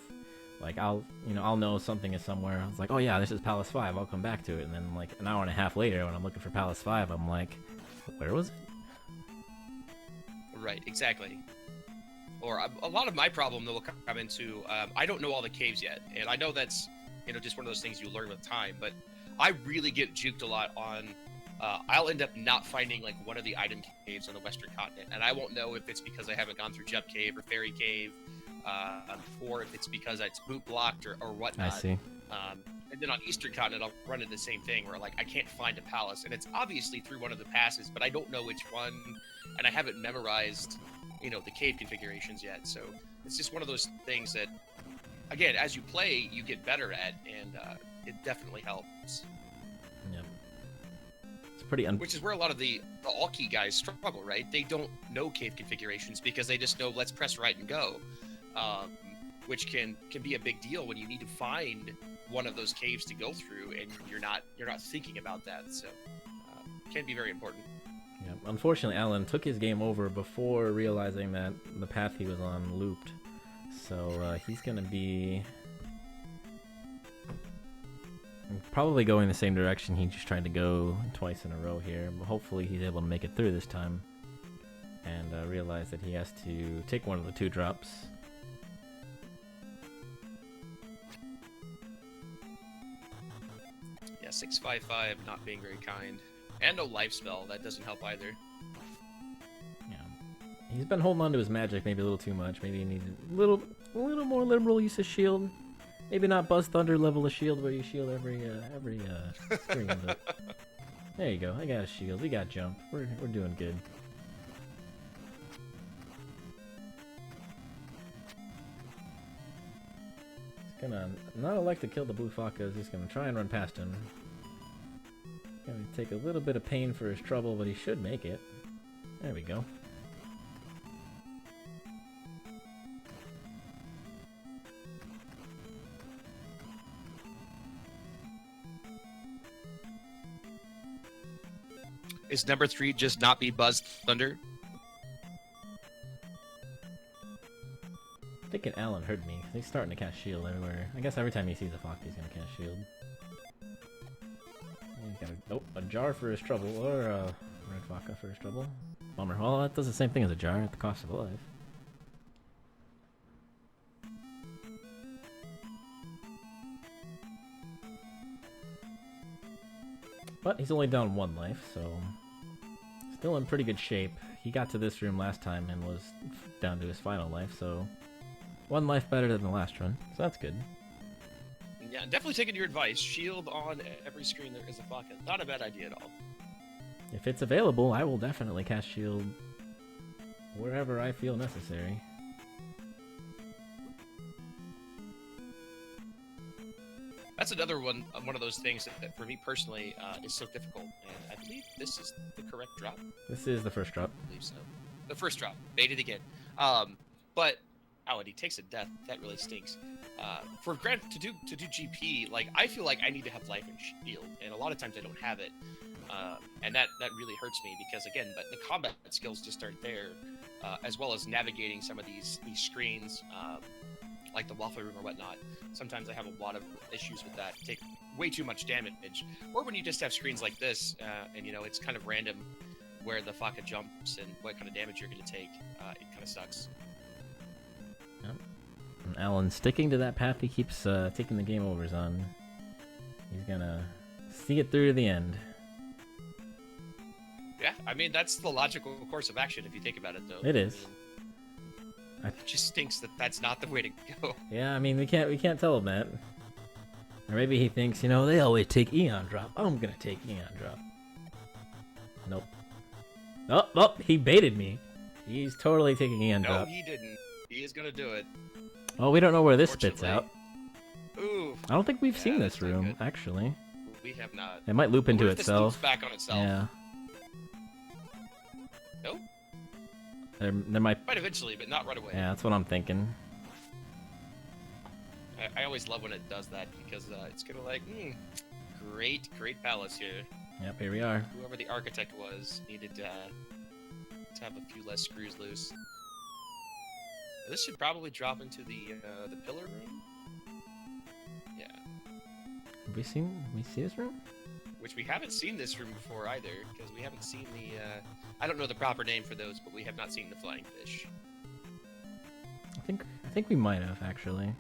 Like, I'll know something is somewhere. I was like, oh yeah, this is Palace 5. I'll come back to it. And then like an hour and a half later, when I'm looking for Palace 5, I'm like, where was it? Right, exactly. Or a lot of my problem that will come into, I don't know all the caves yet, and I know that's, you know, just one of those things you learn with time. But I really get juked a lot on. I'll end up not finding like one of the item caves on the Western continent, and I won't know if it's because I haven't gone through Jump Cave or Fairy Cave, or if it's because it's boot blocked or whatnot. I see. And then on Eastern continent, I'll run into the same thing where like I can't find a palace, and it's obviously through one of the passes, but I don't know which one, and I haven't memorized, you know, the cave configurations yet. So it's just one of those things that, again, as you play, you get better at, and it definitely helps. Yeah. It's pretty Which is where a lot of the all-key guys struggle, right? They don't know cave configurations because they just know let's press right and go, which can be a big deal when you need to find one of those caves to go through, and you're not thinking about that. So can be very important. Yeah. Unfortunately, Alan took his game over before realizing that the path he was on looped. So he's going to be probably going the same direction he just tried to go twice in a row here. But hopefully he's able to make it through this time and realize that he has to take one of the 2 drops. Yeah, 655 not being very kind. And no life spell, that doesn't help either. Yeah. He's been holding on to his magic maybe a little too much. Maybe he needs a little more liberal use of shield. Maybe not Buzz Thunder level of shield where you shield every screen, but there you go. I got a shield. We got jump. We're doing good. He's gonna not elect to kill the blue Faka. He's gonna try and run past him. Gonna take a little bit of pain for his trouble, but he should make it. There we go. Is number 3 just not be Buzz Thunder? I'm thinking Alan heard me. He's starting to cast shield everywhere. I guess every time he sees a fox, he's gonna cast shield. He's got a jar for his trouble, or a red Faka for his trouble. Bummer. Well, that does the same thing as a jar at the cost of a life. But he's only down 1 life, so still in pretty good shape. He got to this room last time and was down to his final life, so 1 life better than the last run, so that's good. Yeah, definitely taking your advice. Shield on every screen there is a pocket. Not a bad idea at all. If it's available, I will definitely cast shield wherever I feel necessary. That's another one of those things that for me personally is so difficult. And I believe this is the correct drop. This is the first drop. I believe so. The first drop. Baited again. But and he takes a death. That really stinks. For Grant to do GP, like I feel like I need to have life and shield, and a lot of times I don't have it, and that really hurts me because again, the combat skills just aren't there, as well as navigating some of these screens, like the waffle room or whatnot. Sometimes I have a lot of issues with that. Take way too much damage, or when you just have screens like this, and it's kind of random where the Faka jumps and what kind of damage you're going to take. It kind of sucks. Yep. And Alan sticking to that path he keeps taking the game overs on. He's gonna see it through to the end. Yeah, I mean that's the logical course of action if you think about it, though. It is. It just stinks that that's not the way to go. Yeah, I mean we can't tell him that. Or maybe he thinks, they always take Eon Drop. I'm gonna take Eon Drop. Nope. Oh, he baited me. He's totally taking Eon Drop. No, he didn't. He is gonna do it. Oh, we don't know where this spits out. Ooh. I don't think we've seen this room, actually. We have not. It might loop into itself. This back on itself. Yeah. Nope. There might eventually, but not right away. Yeah, that's what I'm thinking. I always love when it does that because it's gonna great palace here. Yep, here we are. Whoever the architect was needed to have a few less screws loose. This should probably drop into the pillar room. Yeah. Have we see this room? Which we haven't seen this room before either, because we haven't seen the. I don't know the proper name for those, but we have not seen the flying fish. I think we might have actually.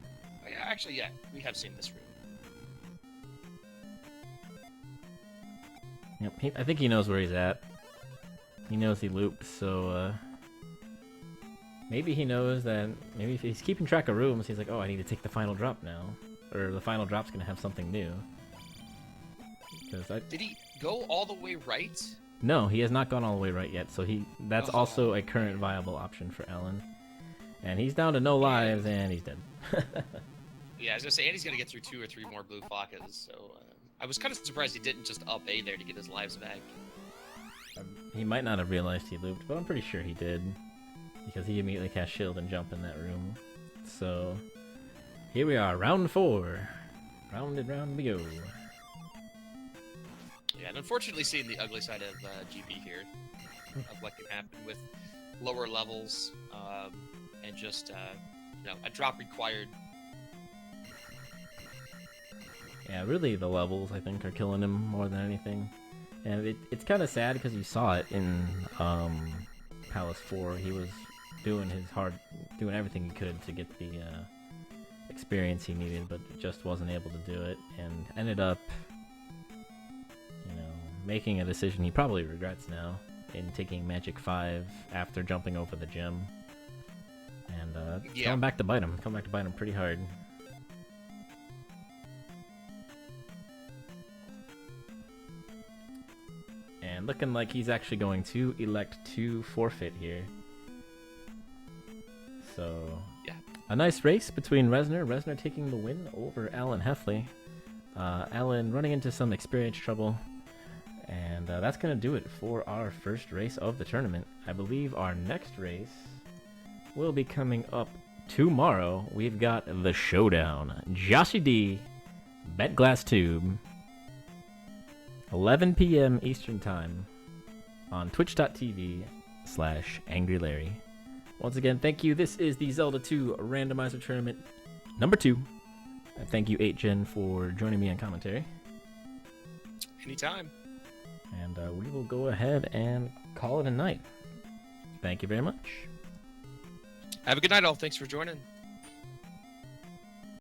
Oh, yeah, actually, yeah, we have seen this room. Yep, I think he knows where he's at. He knows he looped, so maybe he knows that. Maybe if he's keeping track of rooms, he's like, "Oh, I need to take the final drop now," or the final drop's gonna have something new. Did he go all the way right? No, he has not gone all the way right yet. So that's also a current viable option for Alan, and he's down to no lives, and he's dead. Yeah, I was gonna say, and he's gonna get through 2 or 3 more blue Fakas, so I was kind of surprised he didn't just up A there to get his lives back. He might not have realized he looped, but I'm pretty sure he did, because he immediately cast shield and jump in that room. So here we are, round 4. Round and round we go. Yeah, and unfortunately seeing the ugly side of GP here, of what can happen with lower levels, and just, a drop required. Yeah, really the levels, I think, are killing him more than anything. And it's kind of sad because you saw it in Palace 4. He was doing everything he could to get the experience he needed, but just wasn't able to do it, and ended up, making a decision he probably regrets now in taking Magic 5 after jumping over the gem. And coming back to bite him. Pretty hard. And looking like he's actually going to elect to forfeit here. So, yeah, a nice race between VReznor taking the win over TheAlanHeffley. Alan running into some experience trouble. And that's going to do it for our first race of the tournament. I believe our next race will be coming up tomorrow. We've got the Showdown. Joshy D, Bet Glass Tube. 11 p.m. Eastern Time on twitch.tv/AngryLarry. Once again, thank you. This is the Zelda 2 Randomizer Tournament number 2. And thank you, 8gen, for joining me on commentary. Anytime. And we will go ahead and call it a night. Thank you very much. Have a good night, all. Thanks for joining.